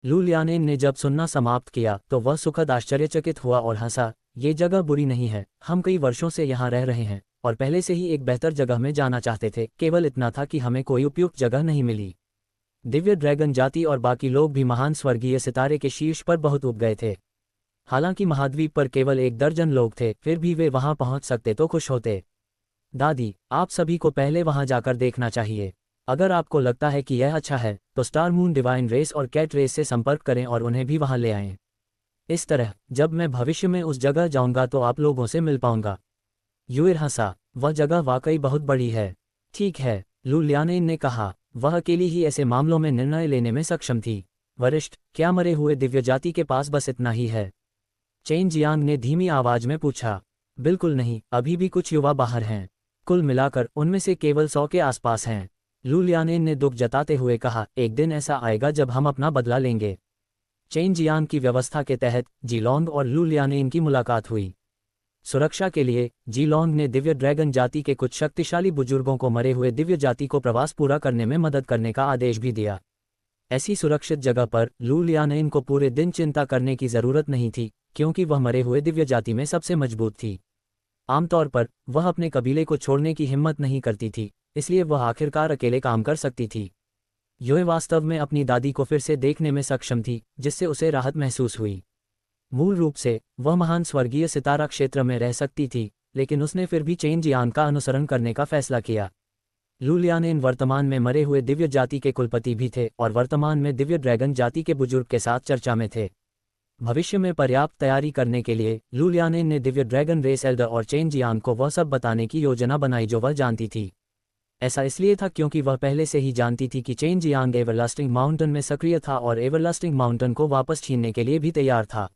लू लियानेन ने जब सुनना समाप्त किया तो वह सुखद आश्चर्यचकित हुआ और हंसा। ये जगह बुरी नहीं है, हम कई वर्षों से यहाँ रह रहे हैं और पहले से ही एक बेहतर जगह में जाना चाहते थे, केवल इतना था कि हमें कोई उपयुक्त जगह नहीं मिली। दिव्य ड्रैगन जाति और बाकी लोग भी महान स्वर्गीय सितारे के शीर्ष पर बहुत उब गए थे। हालांकि महाद्वीप पर केवल 1 दर्जन लोग थे, फिर भी वे वहां पहुंच सकते तो खुश होते। दादी, आप सभी को पहले वहां जाकर देखना चाहिए। अगर आपको लगता है कि यह अच्छा है तो स्टार मून डिवाइन रेस और कैट रेस से संपर्क करें और उन्हें भी वहां ले आएं। इस तरह जब मैं भविष्य में उस जगह जाऊंगा तो आप लोगों से मिल पाऊंगा। यूइर हंसा। वह जगह वाकई बहुत बड़ी है। ठीक है, लू लियानेन ने कहा। वह अकेली ही ऐसे मामलों में निर्णय लेने में सक्षम थी। वरिष्ठ, क्या मरे हुए दिव्य जाति के पास बस इतना ही है? चेन जियांग ने धीमी आवाज में पूछा। बिल्कुल नहीं, अभी भी कुछ युवा बाहर हैं। कुल मिलाकर उनमें से केवल 100 के आसपास हैं। लू लियानेन ने दुख जताते हुए कहा, एक दिन ऐसा आएगा जब हम अपना बदला लेंगे। चेन जियांग की व्यवस्था के तहत जीलोंग और लू लियानेन की मुलाकात हुई। सुरक्षा के लिए जीलोंग ने दिव्य ड्रैगन जाति के कुछ शक्तिशाली बुजुर्गों को मरे हुए दिव्य जाति को प्रवास पूरा करने में मदद करने का आदेश भी दिया। ऐसी सुरक्षित जगह पर लू लियानेन को पूरे दिन चिंता करने की जरूरत नहीं थी, क्योंकि वह मरे हुए दिव्य जाति में सबसे मजबूत थी। आमतौर पर वह अपने कबीले को छोड़ने की हिम्मत नहीं करती थी, इसलिए वह आखिरकार अकेले काम कर सकती थी। यूए वास्तव में अपनी दादी को फिर से देखने में सक्षम थी, जिससे उसे राहत महसूस हुई। मूल रूप से वह महान स्वर्गीय सितारा क्षेत्र में रह सकती थी, लेकिन उसने फिर भी चेन जियांग का अनुसरण करने का फैसला किया। लू लियानेन वर्तमान में मरे हुए दिव्य जाति के कुलपति भी थे और वर्तमान में दिव्य ड्रैगन जाति के बुजुर्ग के साथ चर्चा में थे। भविष्य में पर्याप्त तैयारी करने के लिए लू लियानेन ने दिव्य ड्रैगन रेस एल्डर और चेन जियांग को वह सब बताने की योजना बनाई जो वह जानती थी। ऐसा इसलिए था क्योंकि वह पहले से ही जानती थी कि चेन जियांग एवरलास्टिंग माउंटेन में सक्रिय था और एवरलास्टिंग माउंटेन को वापस छीनने के लिए भी तैयार था।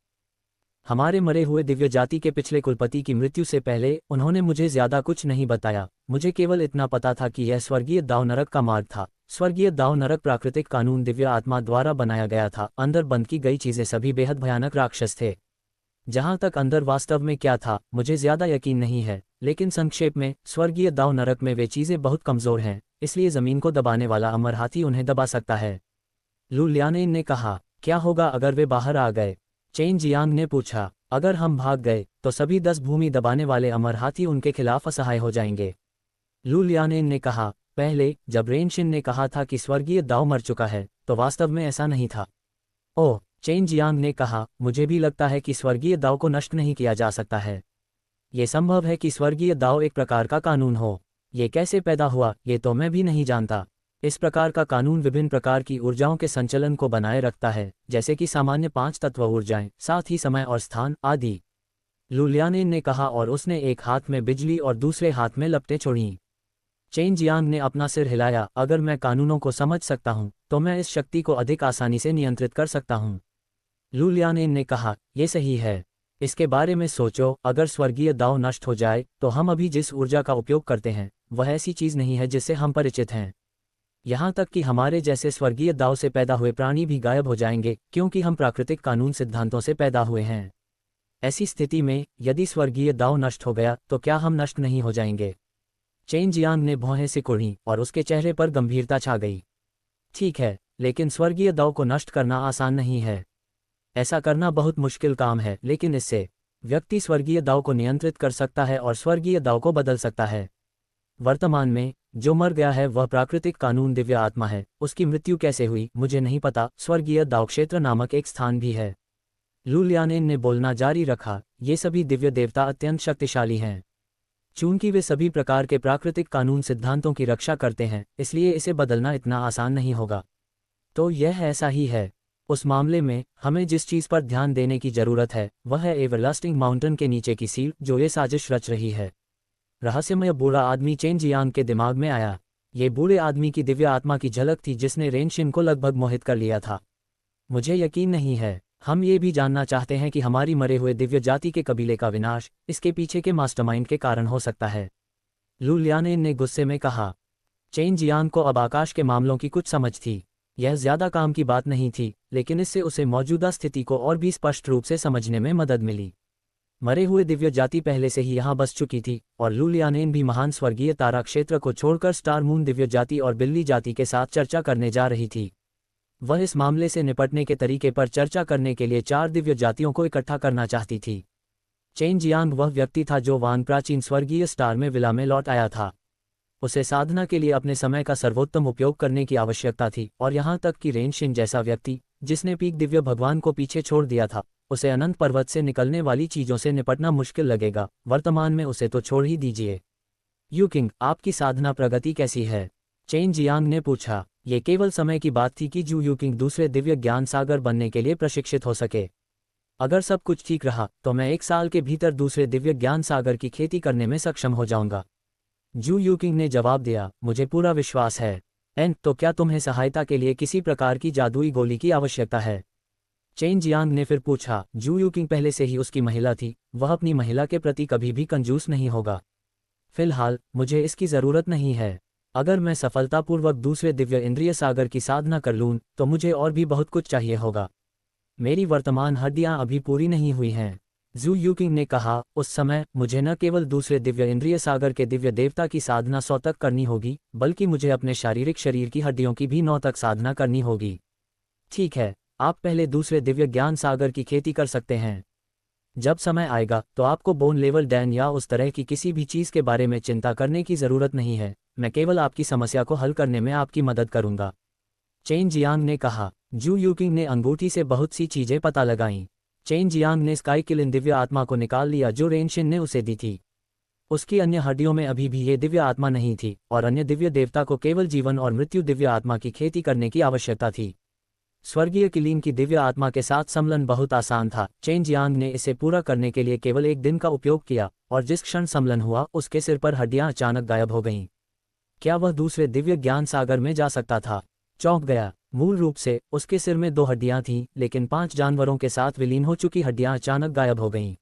हमारे मरे हुए दिव्य जाति के पिछले कुलपति की मृत्यु से पहले उन्होंने मुझे ज्यादा कुछ नहीं बताया। मुझे केवल इतना पता था कि यह स्वर्गीय दाव नरक का मार्ग था। स्वर्गीय दाव नरक प्राकृतिक कानून दिव्य आत्मा द्वारा बनाया गया था। अंदर बंद की गई चीजें सभी बेहद भयानक राक्षस थे। जहां तक अंदर वास्तव में क्या था मुझे ज्यादा यकीन नहीं है, लेकिन संक्षेप में स्वर्गीय दाव नरक में वे चीजें बहुत कमजोर हैं, इसलिए जमीन को दबाने वाला अमर हाथी उन्हें दबा सकता है। लू लियानेन ने कहा, क्या होगा अगर वे बाहर आ गए? चेन जियांग ने पूछा। अगर हम भाग गए तो सभी 10 भूमि दबाने वाले अमर हाथी उनके खिलाफ असहाय हो जाएंगे। लू लियानेन ने कहा, पहले जब रेनशिन ने कहा था कि स्वर्गीय दाव मर चुका है तो वास्तव में ऐसा नहीं था। ओह, चेन जियांग ने कहा, मुझे भी लगता है कि स्वर्गीय दाव को नष्ट नहीं किया जा सकता है। ये संभव है कि स्वर्गीय दाव एक प्रकार का कानून हो। ये कैसे पैदा हुआ ये तो मैं भी नहीं जानता। इस प्रकार का कानून विभिन्न प्रकार की ऊर्जाओं के संचलन को बनाए रखता है, जैसे कि सामान्य 5 तत्व ऊर्जाएं, साथ ही समय और स्थान आदि। लू लियानेन ने कहा और उसने एक हाथ में बिजली और दूसरे हाथ में लपटें छोड़ीं। चेन जियांग ने अपना सिर हिलाया। अगर मैं कानूनों को समझ सकता हूं तो मैं इस शक्ति को अधिक आसानी से नियंत्रित कर सकता हूं। लू लियानेन ने कहा, यह सही है। इसके बारे में सोचो, अगर स्वर्गीय दाव नष्ट हो जाए तो हम अभी जिस ऊर्जा का उपयोग करते हैं वह ऐसी चीज नहीं है जिससे हम परिचित हैं। यहाँ तक कि हमारे जैसे स्वर्गीय दाव से पैदा हुए प्राणी भी गायब हो जाएंगे, क्योंकि हम प्राकृतिक कानून सिद्धांतों से पैदा हुए हैं। ऐसी स्थिति में यदि स्वर्गीय दाव नष्ट हो गया तो क्या हम नष्ट नहीं हो जाएंगे? चेन जियांग ने भौहें सिकुड़ी और उसके चेहरे पर गंभीरता छा गई। ठीक है, लेकिन स्वर्गीय दाव को नष्ट करना आसान नहीं है। ऐसा करना बहुत मुश्किल काम है, लेकिन इससे व्यक्ति स्वर्गीय दाव को नियंत्रित कर सकता है और स्वर्गीय दाव को बदल सकता है। वर्तमान में जो मर गया है वह प्राकृतिक कानून दिव्य आत्मा है। उसकी मृत्यु कैसे हुई मुझे नहीं पता। स्वर्गीय दाव क्षेत्र नामक एक स्थान भी है। लू लियानेन ने बोलना जारी रखा, ये सभी दिव्य देवता अत्यंत शक्तिशाली हैं। चूंकि वे सभी प्रकार के प्राकृतिक कानून सिद्धांतों की रक्षा करते हैं, इसलिए इसे बदलना इतना आसान नहीं होगा। तो यह ऐसा ही है। उस मामले में हमें जिस चीज पर ध्यान देने की जरूरत है वह है एवरलास्टिंग माउंटेन के नीचे की सील जो ये साजिश रच रही है। रहस्यमय बूढ़ा आदमी चेन जियांग के दिमाग में आया। ये बूढ़े आदमी की दिव्य आत्मा की झलक थी जिसने रेनशिन को लगभग मोहित कर लिया था। मुझे यकीन नहीं है। हम ये भी जानना चाहते हैं कि हमारी मरे हुए दिव्य जाति के कबीले का विनाश इसके पीछे के मास्टरमाइंड के कारण हो सकता है। लू लियानेन ने गुस्से में कहा। चेन जियांग को अब आकाश के मामलों की कुछ समझ थी। यह ज्यादा काम की बात नहीं थी, लेकिन इससे उसे मौजूदा स्थिति को और भी स्पष्ट रूप से समझने में मदद मिली। मरे हुए दिव्य जाति पहले से ही यहाँ बस चुकी थी और लू लियानेन भी महान स्वर्गीय तारा क्षेत्र को छोड़कर स्टार मून दिव्य जाति और बिल्ली जाति के साथ चर्चा करने जा रही थी। वह इस मामले से निपटने के तरीके पर चर्चा करने के लिए 4 दिव्य जातियों को इकट्ठा करना चाहती थी। चेन जियांग वह व्यक्ति था जो वान प्राचीन स्वर्गीय स्टार में विला में लौट आया था। उसे साधना के लिए अपने समय का सर्वोत्तम उपयोग करने की आवश्यकता थी, और यहाँ तक कि रेनशिन जैसा व्यक्ति, जिसने पीक दिव्य भगवान को पीछे छोड़ दिया था, उसे अनंत पर्वत से निकलने वाली चीजों से निपटना मुश्किल लगेगा। वर्तमान में उसे तो छोड़ ही दीजिए। यू किंग, आपकी साधना प्रगति कैसी है? चेन जियांग ने पूछा। ये केवल समय की बात थी कि जू यू किंग दूसरे दिव्य ज्ञान सागर बनने के लिए प्रशिक्षित हो सके। अगर सब कुछ ठीक रहा तो मैं 1 साल के भीतर दूसरे दिव्य ज्ञान सागर की खेती करने में सक्षम हो जाऊंगा। जू यू किंग ने जवाब दिया, मुझे पूरा विश्वास है। तो क्या तुम्हें सहायता के लिए किसी प्रकार की जादुई गोली की आवश्यकता है? चेन जियांग ने फिर पूछा। जू यू किंग पहले से ही उसकी महिला थी, वह अपनी महिला के प्रति कभी भी कंजूस नहीं होगा। फिलहाल मुझे इसकी ज़रूरत नहीं है। अगर मैं सफलतापूर्वक दूसरे दिव्य इंद्रिय सागर की साधना कर लूँ तो मुझे और भी बहुत कुछ चाहिए होगा। मेरी वर्तमान हड्डियां अभी पूरी नहीं हुई हैं। जू यूकिंग ने कहा, उस समय मुझे न केवल दूसरे दिव्य इंद्रिय सागर के दिव्य देवता की साधना 100 तक करनी होगी, बल्कि मुझे अपने शारीरिक शरीर की हड्डियों की भी 9 तक साधना करनी होगी। ठीक है, आप पहले दूसरे दिव्य ज्ञान सागर की खेती कर सकते हैं। जब समय आएगा तो आपको बोन लेवल डैन या उस तरह की किसी भी चीज़ के बारे में चिंता करने की ज़रूरत नहीं है। मैं केवल आपकी समस्या को हल करने में आपकी मदद करूंगा। चेन जियांग ने कहा। जू यूकिंग ने अंगूठी से बहुत सी चीजें पता लगाईं। चेन जियांग ने स्काई किलिन दिव्य आत्मा को निकाल लिया जो रेनशिन ने उसे दी थी। उसकी अन्य हड्डियों में अभी भी ये दिव्य आत्मा नहीं थी, और अन्य दिव्य देवता को केवल जीवन और मृत्यु दिव्य आत्मा की खेती करने की आवश्यकता थी। स्वर्गीय किलिन की दिव्य आत्मा के साथ सम्मिलन बहुत आसान था। चेन जियांग ने इसे पूरा करने के लिए केवल 1 दिन का उपयोग किया, और जिस क्षण सम्मिलन हुआ उसके सिर पर हड्डियां अचानक गायब हो गईं। क्या वह दूसरे दिव्य ज्ञान सागर में जा सकता था? चौंक गया। मूल रूप से उसके सिर में 2 हड्डियां थीं, लेकिन 5 जानवरों के साथ विलीन हो चुकी हड्डियां अचानक गायब हो गईं।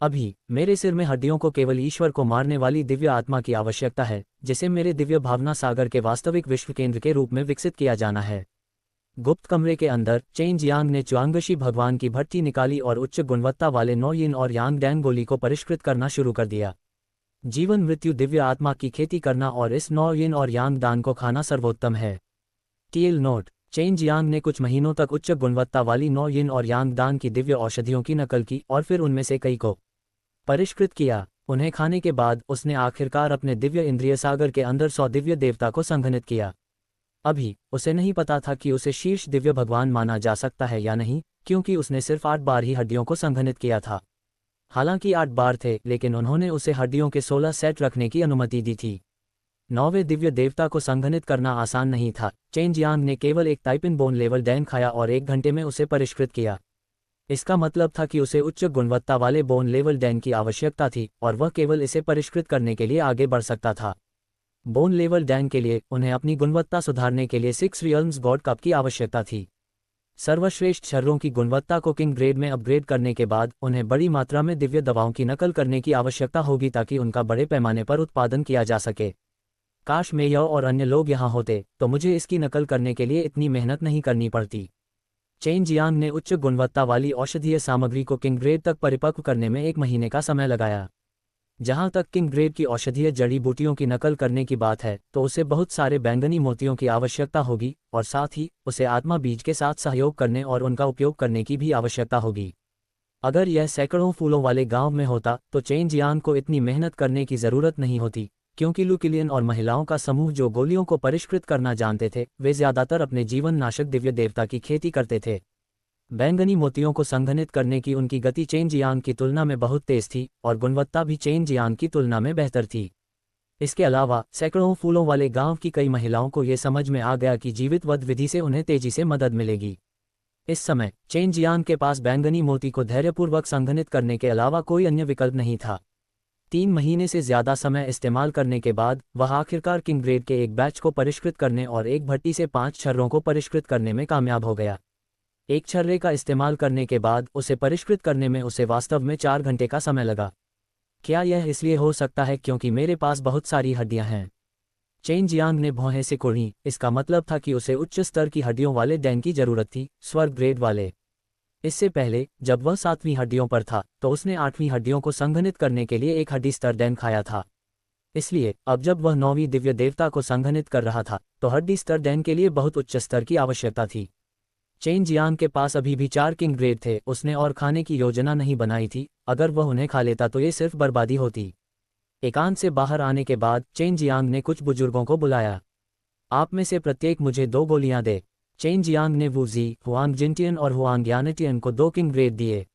अभी मेरे सिर में हड्डियों को केवल ईश्वर को मारने वाली दिव्य आत्मा की आवश्यकता है, जिसे मेरे दिव्य भावना सागर के वास्तविक विश्व केंद्र के रूप में विकसित किया जाना है। गुप्त कमरे के अंदर चेन जियांग ने च्वांगशी भगवान की भट्टी निकाली और उच्च गुणवत्ता वाले 9 यिन और यांग डैंग गोली को परिष्कृत करना शुरू कर दिया। जीवन मृत्यु दिव्य आत्मा की खेती करना और इस 9 यिन और यांग दान को खाना सर्वोत्तम है। TL note. चेन जियांग ने कुछ महीनों तक उच्च गुणवत्ता वाली 9 यिन और यांग दान की दिव्य औषधियों की नकल की और फिर उनमें से कई को परिष्कृत किया। उन्हें खाने के बाद उसने आखिरकार अपने दिव्य इंद्रिय सागर के अंदर 100 दिव्य देवता को संघनित किया। अभी उसे नहीं पता था कि उसे शीर्ष दिव्य भगवान माना जा सकता है या नहीं, क्योंकि उसने सिर्फ 8 बार ही हड्डियों को संघनित किया था। हालांकि 8 बार थे, लेकिन उन्होंने उसे हड्डियों के 16 सेट रखने की अनुमति दी थी। 9वें दिव्य देवता को संघनित करना आसान नहीं था। चेन जियांग ने केवल एक ताइपिन बोन लेवल डैन खाया और 1 घंटे में उसे परिष्कृत किया। इसका मतलब था कि उसे उच्च गुणवत्ता वाले बोन लेवल डैन की आवश्यकता थी, और वह केवल इसे परिष्कृत करने के लिए आगे बढ़ सकता था। बोन लेवल डैन के लिए उन्हें अपनी गुणवत्ता सुधारने के लिए 6 रियल्म्स गॉड कप की आवश्यकता थी। सर्वश्रेष्ठ शर्रों की गुणवत्ता को किंग ग्रेड में अपग्रेड करने के बाद उन्हें बड़ी मात्रा में दिव्य दवाओं की नकल करने की आवश्यकता होगी ताकि उनका बड़े पैमाने पर उत्पादन किया जा सके। काश मेयो और अन्य लोग यहाँ होते तो मुझे इसकी नकल करने के लिए इतनी मेहनत नहीं करनी पड़ती। चेन जियांग ने उच्च गुणवत्ता वाली औषधीय सामग्री को किंग ग्रेड तक परिपक्व करने में 1 महीने का समय लगाया। जहाँ तक किंग ग्रेड की औषधीय जड़ी बूटियों की नकल करने की बात है तो उसे बहुत सारे बैंगनी मोतियों की आवश्यकता होगी, और साथ ही उसे आत्मा बीज के साथ सहयोग करने और उनका उपयोग करने की भी आवश्यकता होगी। अगर यह सैकड़ों फूलों वाले गांव में होता तो चेन जियांग को इतनी मेहनत करने की ज़रूरत नहीं होती, क्योंकि लुकिलियन और महिलाओं का समूह जो गोलियों को परिष्कृत करना जानते थे वे ज़्यादातर अपने जीवन नाशक दिव्य देवता की खेती करते थे। बैंगनी मोतियों को संघनित करने की उनकी गति चेन जियांग की तुलना में बहुत तेज थी, और गुणवत्ता भी चेन जियांग की तुलना में बेहतर थी। इसके अलावा सैकड़ों फूलों वाले गांव की कई महिलाओं को ये समझ में आ गया कि जीवित वध विधि से उन्हें तेजी से मदद मिलेगी। इस समय चेन जियांग के पास बैंगनी मोती को धैर्यपूर्वक संघनित करने के अलावा कोई अन्य विकल्प नहीं था। 3 महीने से ज़्यादा समय इस्तेमाल करने के बाद वह आखिरकार किंग ग्रेड के एक बैच को परिष्कृत करने और एक भट्टी से 5 छर्रों को परिष्कृत करने में कामयाब हो गया। एक छर्रे का इस्तेमाल करने के बाद उसे परिष्कृत करने में उसे वास्तव में 4 घंटे का समय लगा। क्या यह इसलिए हो सकता है क्योंकि मेरे पास बहुत सारी हड्डियां हैं? चेन जियांग ने भौहें से कुड़ी। इसका मतलब था कि उसे उच्च स्तर की हड्डियों वाले डैन की जरूरत थी, स्वर्ग ग्रेड वाले। इससे पहले जब वह 7वीं हड्डियों पर था तो उसने 8वीं हड्डियों को संघनित करने के लिए 1 हड्डी स्तर डैन खाया था। इसलिए अब जब वह 9वीं दिव्य देवता को संघनित कर रहा था तो हड्डी स्तर डैन के लिए बहुत उच्च स्तर की आवश्यकता थी। चेन जियांग के पास अभी भी 4 किंग ग्रेड थे, उसने और खाने की योजना नहीं बनाई थी, अगर वह उन्हें खा लेता तो ये सिर्फ बर्बादी होती। एकांत से बाहर आने के बाद चेन जियांग ने कुछ बुजुर्गों को बुलाया। आप में से प्रत्येक मुझे 2 गोलियां दे। चेन जियांग ने वू जी, हुआंग जिनटियन और हुआंग यानटियन को 2 किंग ग्रेड दिए।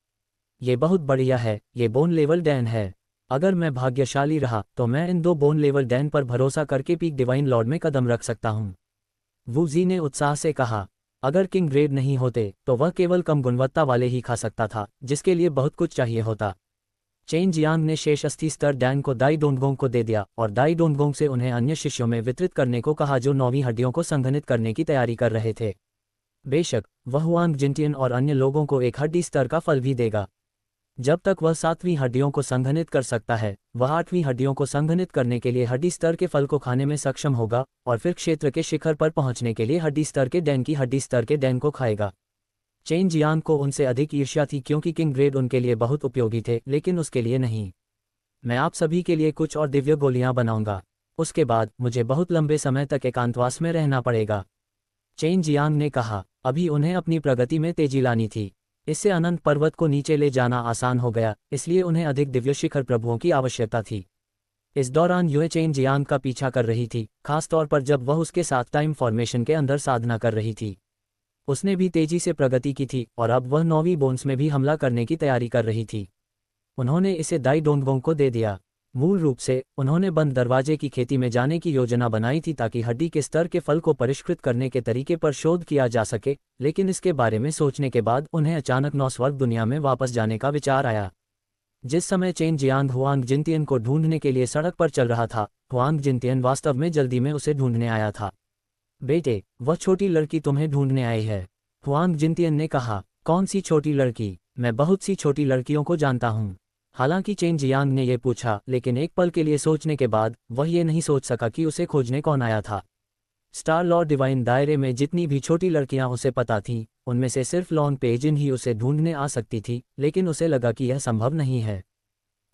ये बहुत बढ़िया है, ये बोन लेवल डैन है। अगर मैं भाग्यशाली रहा तो मैं इन 2 बोन लेवल डैन पर भरोसा करके पीक डिवाइन लॉर्ड में कदम रख सकता हूँ। वू जी ने उत्साह से कहा। अगर किंग ग्रेड नहीं होते तो वह केवल कम गुणवत्ता वाले ही खा सकता था, जिसके लिए बहुत कुछ चाहिए होता। चेन जियांग ने शेष अस्थि स्तर डैन को दाई डोंगोंग को दे दिया और दाई डोंगोंग से उन्हें अन्य शिष्यों में वितरित करने को कहा जो 9वीं हड्डियों को संघनित करने की तैयारी कर रहे थे। बेशक वह हुआंग जिनटियन और अन्य लोगों को एक हड्डी स्तर का फल भी देगा। जब तक वह 7वीं हड्डियों को संघनित कर सकता है, वह 8वीं हड्डियों को संघनित करने के लिए हड्डी स्तर के फल को खाने में सक्षम होगा और फिर क्षेत्र के शिखर पर पहुंचने के लिए हड्डी स्तर के डैन की हड्डी स्तर के डैन को खाएगा। चेन जियांग को उनसे अधिक ईर्ष्या थी क्योंकि किंग ग्रेड उनके लिए बहुत उपयोगी थे, लेकिन उसके लिए नहीं। मैं आप सभी के लिए कुछ और दिव्य गोलियां बनाऊंगा। उसके बाद मुझे बहुत लंबे समय तक एकांतवास में रहना पड़ेगा। चेन जियांग ने कहा। अभी उन्हें अपनी प्रगति में तेजी लानी थी। इससे अनंत पर्वत को नीचे ले जाना आसान हो गया, इसलिए उन्हें अधिक दिव्य शिखर प्रभुओं की आवश्यकता थी। इस दौरान यूए चेन जियांग का पीछा कर रही थी, खासतौर पर जब वह उसके साथ टाइम फॉर्मेशन के अंदर साधना कर रही थी। उसने भी तेजी से प्रगति की थी और अब वह 9वीं बोन्स में भी हमला करने की तैयारी कर रही थी। उन्होंने इसे दाई डोंगोंग को दे दिया। मूल रूप से उन्होंने बंद दरवाजे की खेती में जाने की योजना बनाई थी ताकि हड्डी के स्तर के फल को परिष्कृत करने के तरीके पर शोध किया जा सके, लेकिन इसके बारे में सोचने के बाद उन्हें अचानक 9 स्वर्ग दुनिया में वापस जाने का विचार आया। जिस समय चेन जियांग हुआंग जिनटियन को ढूंढने के लिए सड़क पर चल रहा था, हुआंग जिनटियन वास्तव में जल्दी में उसे ढूंढने आया था। बेटे, वह छोटी लड़की तुम्हें ढूंढने आई है, हुआंग जिनटियन ने कहा। कौन सी छोटी लड़की? मैं बहुत सी छोटी लड़कियों को जानता हूँ। हालांकि चेन जियांग ने यह पूछा, लेकिन एक पल के लिए सोचने के बाद वह ये नहीं सोच सका कि उसे खोजने कौन आया था। स्टार लॉर्ड डिवाइन दायरे में जितनी भी छोटी लड़कियां उसे पता थीं, उनमें से सिर्फ लॉन पेजिन ही उसे ढूंढने आ सकती थी, लेकिन उसे लगा कि यह संभव नहीं है।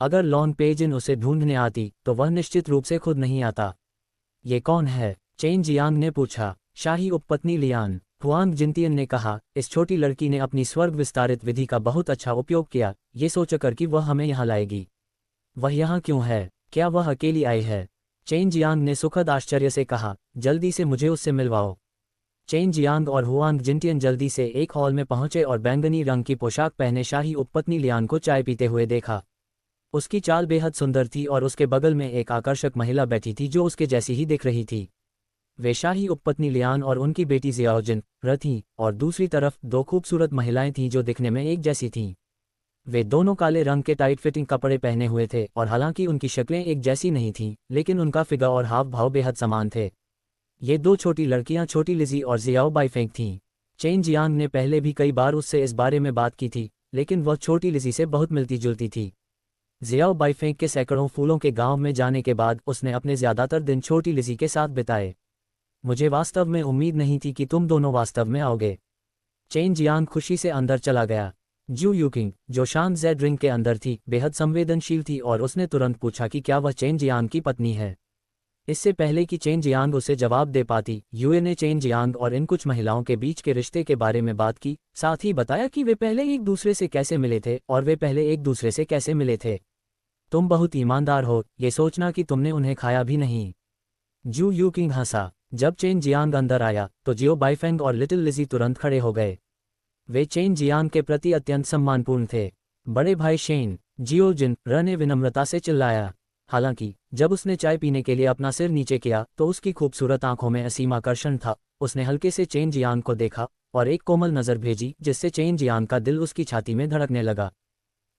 अगर लॉन पेजिन उसे ढूंढने आती तो वह निश्चित रूप से खुद नहीं आता। ये कौन है? चेन जियांग ने पूछा। शाही उपपत्नी लियान, हुआंग जिनटियन ने कहा। इस छोटी लड़की ने अपनी स्वर्ग विस्तारित विधि का बहुत अच्छा उपयोग किया, ये सोचकर कि वह हमें यहाँ लाएगी। वह यहाँ क्यों है? क्या वह अकेली आई है? चेन जियांग ने सुखद आश्चर्य से कहा। जल्दी से मुझे उससे मिलवाओ। चेन जियांग और हुआंग जिनटियन जल्दी से एक हॉल में पहुंचे और बैंगनी रंग की पोशाक पहने शाही उपपत्नी लियान को चाय पीते हुए देखा। उसकी चाल बेहद सुंदर थी और उसके बगल में एक आकर्षक महिला बैठी थी जो उसके जैसी ही दिख रही थी। वे शाही उपपत्नी लियान और उनकी बेटी जियाओजिन रथी, और दूसरी तरफ 2 खूबसूरत महिलाएं थीं जो दिखने में एक जैसी थीं। वे दोनों काले रंग के टाइट फिटिंग कपड़े पहने हुए थे और हालांकि उनकी शक्लें एक जैसी नहीं थीं, लेकिन उनका फिगर और हाव भाव बेहद समान थे। ये 2 छोटी लड़कियां छोटी लिजी और जियाओ बाइफेंग थीं। चेन जियांग ने पहले भी कई बार उससे इस बारे में बात की थी, लेकिन वह छोटी लिजी से बहुत मिलती जुलती थी। जियाओ बाइफेंग के सैकड़ों फूलों के गांव में जाने के बाद उसने अपने ज्यादातर दिन छोटी लिजी के साथ बिताए। मुझे वास्तव में उम्मीद नहीं थी कि तुम दोनों वास्तव में आओगे। चेन जियांग खुशी से अंदर चला गया। जू यूकिंग, जो शांत जेड रिंग के अंदर थी, बेहद संवेदनशील थी और उसने तुरंत पूछा कि क्या वह चेन जियांग की पत्नी है। इससे पहले कि चेन जियांग उसे जवाब दे पाती, यूए ने चेन जियांग और इन कुछ महिलाओं के बीच के रिश्ते के बारे में बात की, साथ ही बताया कि वे पहले एक दूसरे से कैसे मिले थे और वे पहले एक दूसरे से कैसे मिले थे। तुम बहुत ईमानदार हो, ये सोचना कि तुमने उन्हें खाया भी नहीं। जू यूकिंग हंसा। जब चेन जियांग अंदर आया तो जियो बाइफेंग और लिटिल लिजी तुरंत खड़े हो गए। वे चेन जियांग के प्रति अत्यंत सम्मानपूर्ण थे। बड़े भाई शेन, जियो जिन र ने विनम्रता से चिल्लाया। हालांकि जब उसने चाय पीने के लिए अपना सिर नीचे किया तो उसकी खूबसूरत आंखों में असीम आकर्षण था। उसने हल्के से चेन जियांग को देखा और एक कोमल नज़र भेजी, जिससे चेन जियांग का दिल उसकी छाती में धड़कने लगा।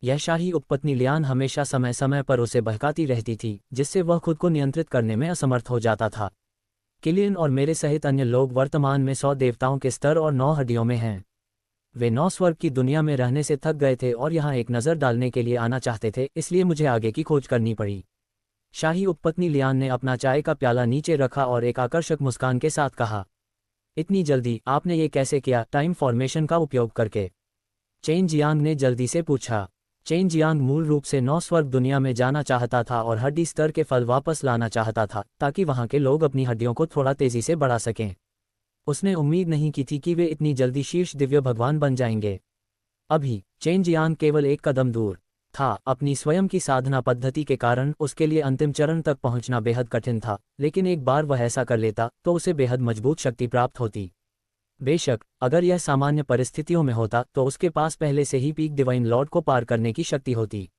यह शाही उपपत्नी लियान हमेशा समय समय पर उसे बहकाती रहती थी, जिससे वह खुद को नियंत्रित करने में असमर्थ हो जाता था। किलियन और मेरे सहित अन्य लोग वर्तमान में 100 देवताओं के स्तर और 9 हड्डियों में हैं। वे 9 स्वर्ग की दुनिया में रहने से थक गए थे और यहाँ एक नज़र डालने के लिए आना चाहते थे, इसलिए मुझे आगे की खोज करनी पड़ी। शाही उपपत्नी लियान ने अपना चाय का प्याला नीचे रखा और एक आकर्षक मुस्कान के साथ कहा, इतनी जल्दी आपने ये कैसे किया? टाइम फॉर्मेशन का उपयोग करके? चेन जियांग ने जल्दी से पूछा। चेन जियांग मूल रूप से 9 स्वर्ग दुनिया में जाना चाहता था और हड्डी स्तर के फल वापस लाना चाहता था ताकि वहां के लोग अपनी हड्डियों को थोड़ा तेजी से बढ़ा सकें। उसने उम्मीद नहीं की थी कि वे इतनी जल्दी शीर्ष दिव्य भगवान बन जाएंगे। अभी चेन जियांग केवल एक कदम दूर था। अपनी स्वयं की साधना पद्धति के कारण उसके लिए अंतिम चरण तक पहुंचना बेहद कठिन था, लेकिन एक बार वह ऐसा कर लेता तो उसे बेहद मजबूत शक्ति प्राप्त होती। बेशक अगर यह सामान्य परिस्थितियों में होता तो उसके पास पहले से ही पीक डिवाइन लॉर्ड को पार करने की शक्ति होती।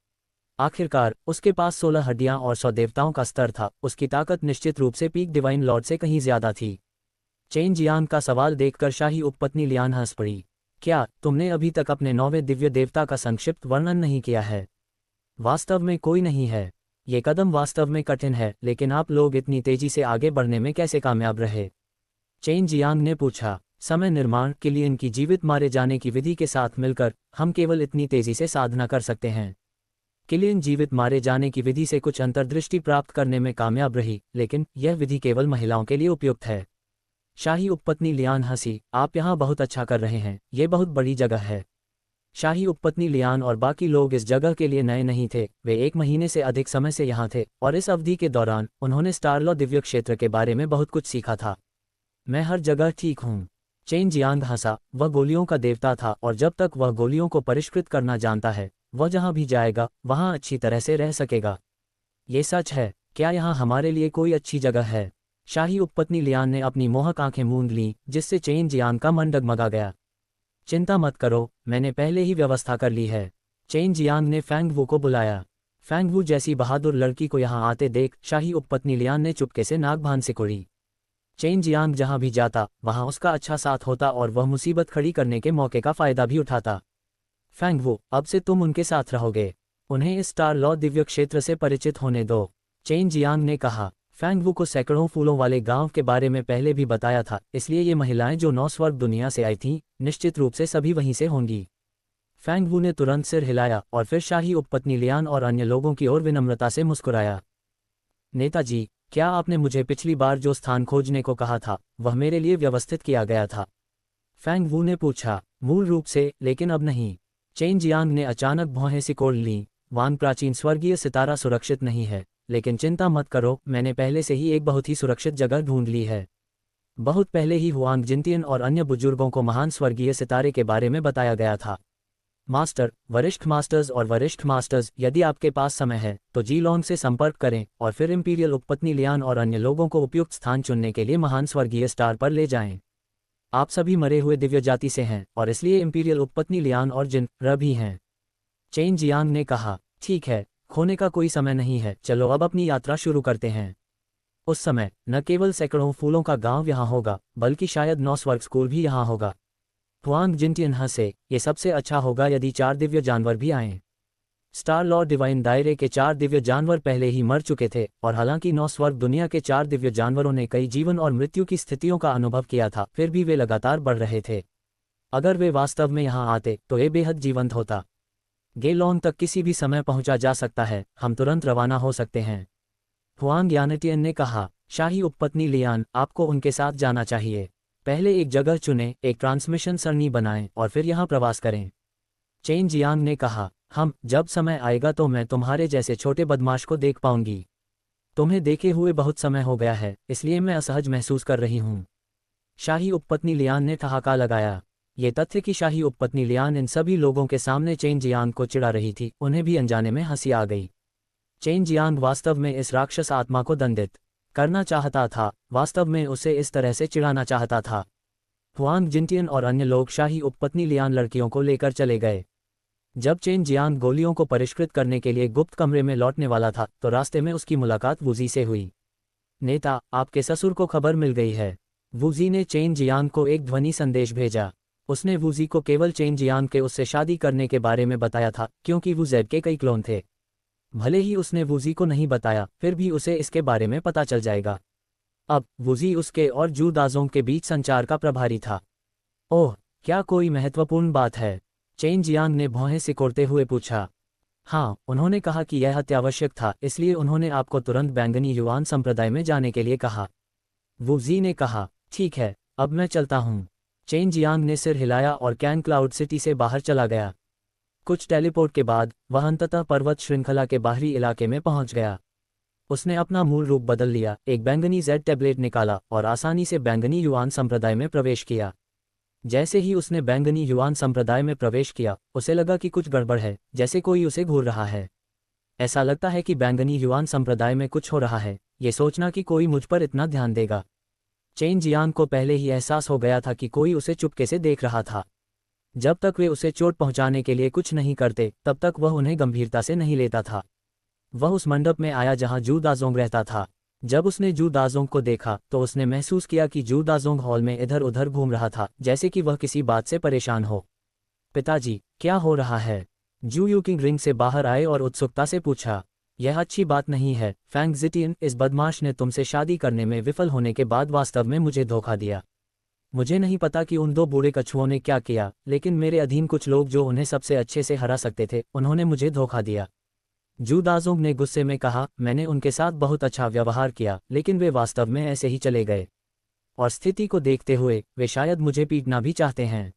आखिरकार उसके पास 16 हड्डियां और 100 देवताओं का स्तर था। उसकी ताकत निश्चित रूप से पीक डिवाइन लॉर्ड से कहीं ज्यादा थी। चेन जियांग का सवाल देखकर शाही उपपत्नी लियान हंस पड़ी। क्या तुमने अभी तक अपने 9वें दिव्य देवता का संक्षिप्त वर्णन नहीं किया है? वास्तव में कोई नहीं है। ये कदम वास्तव में कठिन है, लेकिन आप लोग इतनी तेजी से आगे बढ़ने में कैसे कामयाब रहे? चेन जियांग ने पूछा। समय निर्माण के लिए इनकी जीवित मारे जाने की विधि के साथ मिलकर हम केवल इतनी तेजी से साधना कर सकते हैं। किलियन जीवित मारे जाने की विधि से कुछ अंतर्दृष्टि प्राप्त करने में कामयाब रही, लेकिन यह विधि केवल महिलाओं के लिए उपयुक्त है। शाही उपपत्नी लियान हंसी। आप यहाँ बहुत अच्छा कर रहे हैं, ये बहुत बड़ी जगह है। शाही उपपत्नी लियान और बाकी लोग इस जगह के लिए नए नहीं थे। वे 1 महीने से अधिक समय से यहाँ थे और इस अवधि के दौरान उन्होंने स्टारलॉ दिव्य क्षेत्र के बारे में बहुत कुछ सीखा था। मैं हर जगह ठीक हूँ। चेन जियांग हंसा। वह गोलियों का देवता था और जब तक वह गोलियों को परिष्कृत करना जानता है, वह जहाँ भी जाएगा वहाँ अच्छी तरह से रह सकेगा। ये सच है। क्या यहाँ हमारे लिए कोई अच्छी जगह है? शाही उपपत्नी लियान ने अपनी मोहक आंखें मूंद लीं, जिससे चेन जियांग का मन डगमगा गया। चिंता मत करो, मैंने पहले ही व्यवस्था कर ली है। चेन जियांग ने फैंग वू को बुलाया। फैंग वू जैसी बहादुर लड़की को यहाँ आते देख शाही उपपत्नी लियान ने चुपके से नाक सिकोड़ी। चेन जियांग जहाँ भी जाता वहाँ उसका अच्छा साथ होता और वह मुसीबत खड़ी करने के मौके का फायदा भी उठाता। फैंग वू, अब से तुम उनके साथ रहोगे। उन्हें इस स्टारलॉ दिव्य क्षेत्र से परिचित होने दो। चेन जियांग ने कहा। फैंग वू को सैकड़ों फूलों वाले गांव के बारे में पहले भी बताया था, इसलिए ये महिलाएं जो 9 स्वर्ग दुनिया से आई थीं, निश्चित रूप से सभी वहीं से होंगी। फैंग वू ने तुरंत सिर हिलाया और फिर शाही उपपत्नी लियान और अन्य लोगों की ओर विनम्रता से मुस्कुराया। नेताजी, क्या आपने मुझे पिछली बार जो स्थान खोजने को कहा था वह मेरे लिए व्यवस्थित किया गया था? फैंग वू ने पूछा। मूल रूप से, लेकिन अब नहीं। चेन जियांग ने अचानक भौहें सिकोड़ लीं। वान प्राचीन स्वर्गीय सितारा सुरक्षित नहीं है, लेकिन चिंता मत करो, मैंने पहले से ही एक बहुत ही सुरक्षित जगह ढूंढ ली है। बहुत पहले ही हुआंग जिनतियन और अन्य बुजुर्गों को महान स्वर्गीय सितारे के बारे में बताया गया था। मास्टर, वरिष्ठ मास्टर्स, यदि आपके पास समय है तो जी लॉन्ग से संपर्क करें और फिर इंपीरियल उपपत्नी लियान और अन्य लोगों को उपयुक्त स्थान चुनने के लिए महान स्वर्गीय स्टार पर ले जाएं। आप सभी मरे हुए दिव्य जाति से हैं और इसलिए इंपीरियल उपपत्नी लियान और जिन र भी हैं। चेन जियांग ने कहा। ठीक है, खोने का कोई समय नहीं है, चलो अब अपनी यात्रा शुरू करते हैं। उस समय न केवल सैकड़ों फूलों का गांव यहाँ होगा, बल्कि शायद 9 स्वर्ग स्कूल भी यहाँ होगा। हुआंग जिनतियन हंसे। ये सबसे अच्छा होगा यदि 4 दिव्य जानवर भी आएं। स्टार लॉ डिवाइन दायरे के 4 दिव्य जानवर पहले ही मर चुके थे, और हालांकि 9 स्वर्ग दुनिया के 4 दिव्य जानवरों ने कई जीवन और मृत्यु की स्थितियों का अनुभव किया था, फिर भी वे लगातार बढ़ रहे थे। अगर वे वास्तव में यहाँ आते तो ये बेहद जीवंत होता। गेलॉन्ग तक किसी भी समय पहुंचा जा सकता है, हम तुरंत रवाना हो सकते हैं। हुआंग यानटियन ने कहा। शाही उपपत्नी लियान, आपको उनके साथ जाना चाहिए। पहले एक जगह चुनें, एक ट्रांसमिशन सरणी बनाएं और फिर यहाँ प्रवास करें। चेन जियांग ने कहा। जब समय आएगा तो मैं तुम्हारे जैसे छोटे बदमाश को देख पाऊंगी। तुम्हें देखे हुए बहुत समय हो गया है, इसलिए मैं असहज महसूस कर रही हूँ। शाही उपपत्नी लियान ने ठहाका लगाया। ये तथ्य कि शाही उपपत्नी लियान इन सभी लोगों के सामने चेन जियांग को चिढ़ा रही थी, उन्हें भी अनजाने में हंसी आ गई। चेन जियांग वास्तव में इस राक्षस आत्मा को दंडित करना चाहता था, वास्तव में उसे इस तरह से चिढ़ाना चाहता था। हुआंग जिनतियन और अन्य लोग शाही उपपत्नी लियान लड़कियों को लेकर चले गए। जब चेन जियांग गोलियों को परिष्कृत करने के लिए गुप्त कमरे में लौटने वाला था तो रास्ते में उसकी मुलाकात वूजी से हुई। नेता, आपके ससुर को खबर मिल गई है। वूजी ने चेन जियांग को एक ध्वनि संदेश भेजा। उसने वूजी को केवल चेन जियांग के उससे शादी करने के बारे में बताया था, क्योंकि वो जेड के कई क्लोन थे। भले ही उसने वूजी को नहीं बताया, फिर भी उसे इसके बारे में पता चल जाएगा। अब वूजी उसके और जू दाजोंग के बीच संचार का प्रभारी था। ओह, क्या कोई महत्वपूर्ण बात है? चेन जियांग ने भौहें सिकोड़ते हुए पूछा। हाँ, उन्होंने कहा कि यह अत्यावश्यक था, इसलिए उन्होंने आपको तुरंत बैंगनी युवान संप्रदाय में जाने के लिए कहा। वूजी ने कहा। ठीक है, अब मैं चलता हूँ। चेन जियांग ने सिर हिलाया और कैन क्लाउड सिटी से बाहर चला गया। कुछ टेलीपोर्ट के बाद वह अंततः पर्वत श्रृंखला के बाहरी इलाके में पहुंच गया। उसने अपना मूल रूप बदल लिया, एक बैंगनी जेड टैबलेट निकाला और आसानी से बैंगनी युआन संप्रदाय में प्रवेश किया। जैसे ही उसने बैंगनी युआन संप्रदाय में प्रवेश किया, उसे लगा कि कुछ गड़बड़ है, जैसे कोई उसे घूर रहा है। ऐसा लगता है कि बैंगनी युआन संप्रदाय में कुछ हो रहा है, ये सोचना कि कोई मुझ पर इतना ध्यान देगा। चेन जियांग को पहले ही एहसास हो गया था कि कोई उसे चुपके से देख रहा था। जब तक वे उसे चोट पहुंचाने के लिए कुछ नहीं करते, तब तक वह उन्हें गंभीरता से नहीं लेता था। वह उस मंडप में आया जहां जू दाजोंग रहता था। जब उसने जू दाजोंग को देखा तो उसने महसूस किया कि जू दाजोंग हॉल में इधर उधर घूम रहा था, जैसे कि वह किसी बात से परेशान हो। पिताजी, क्या हो रहा है? जू यूकिंग रिंग से बाहर आए और उत्सुकता से पूछा। यह अच्छी बात नहीं है, फैंग जिटियन, इस बदमाश ने तुमसे शादी करने में विफल होने के बाद वास्तव में मुझे धोखा दिया। मुझे नहीं पता कि उन 2 बूढ़े कछुओं ने क्या किया, लेकिन मेरे अधीन कुछ लोग जो उन्हें सबसे अच्छे से हरा सकते थे, उन्होंने मुझे धोखा दिया। जू दाजोंग ने गुस्से में कहा, मैंने उनके साथ बहुत अच्छा व्यवहार किया, लेकिन वे वास्तव में ऐसे ही चले गए। और स्थिति को देखते हुए वे शायद मुझे पीटना भी चाहते हैं।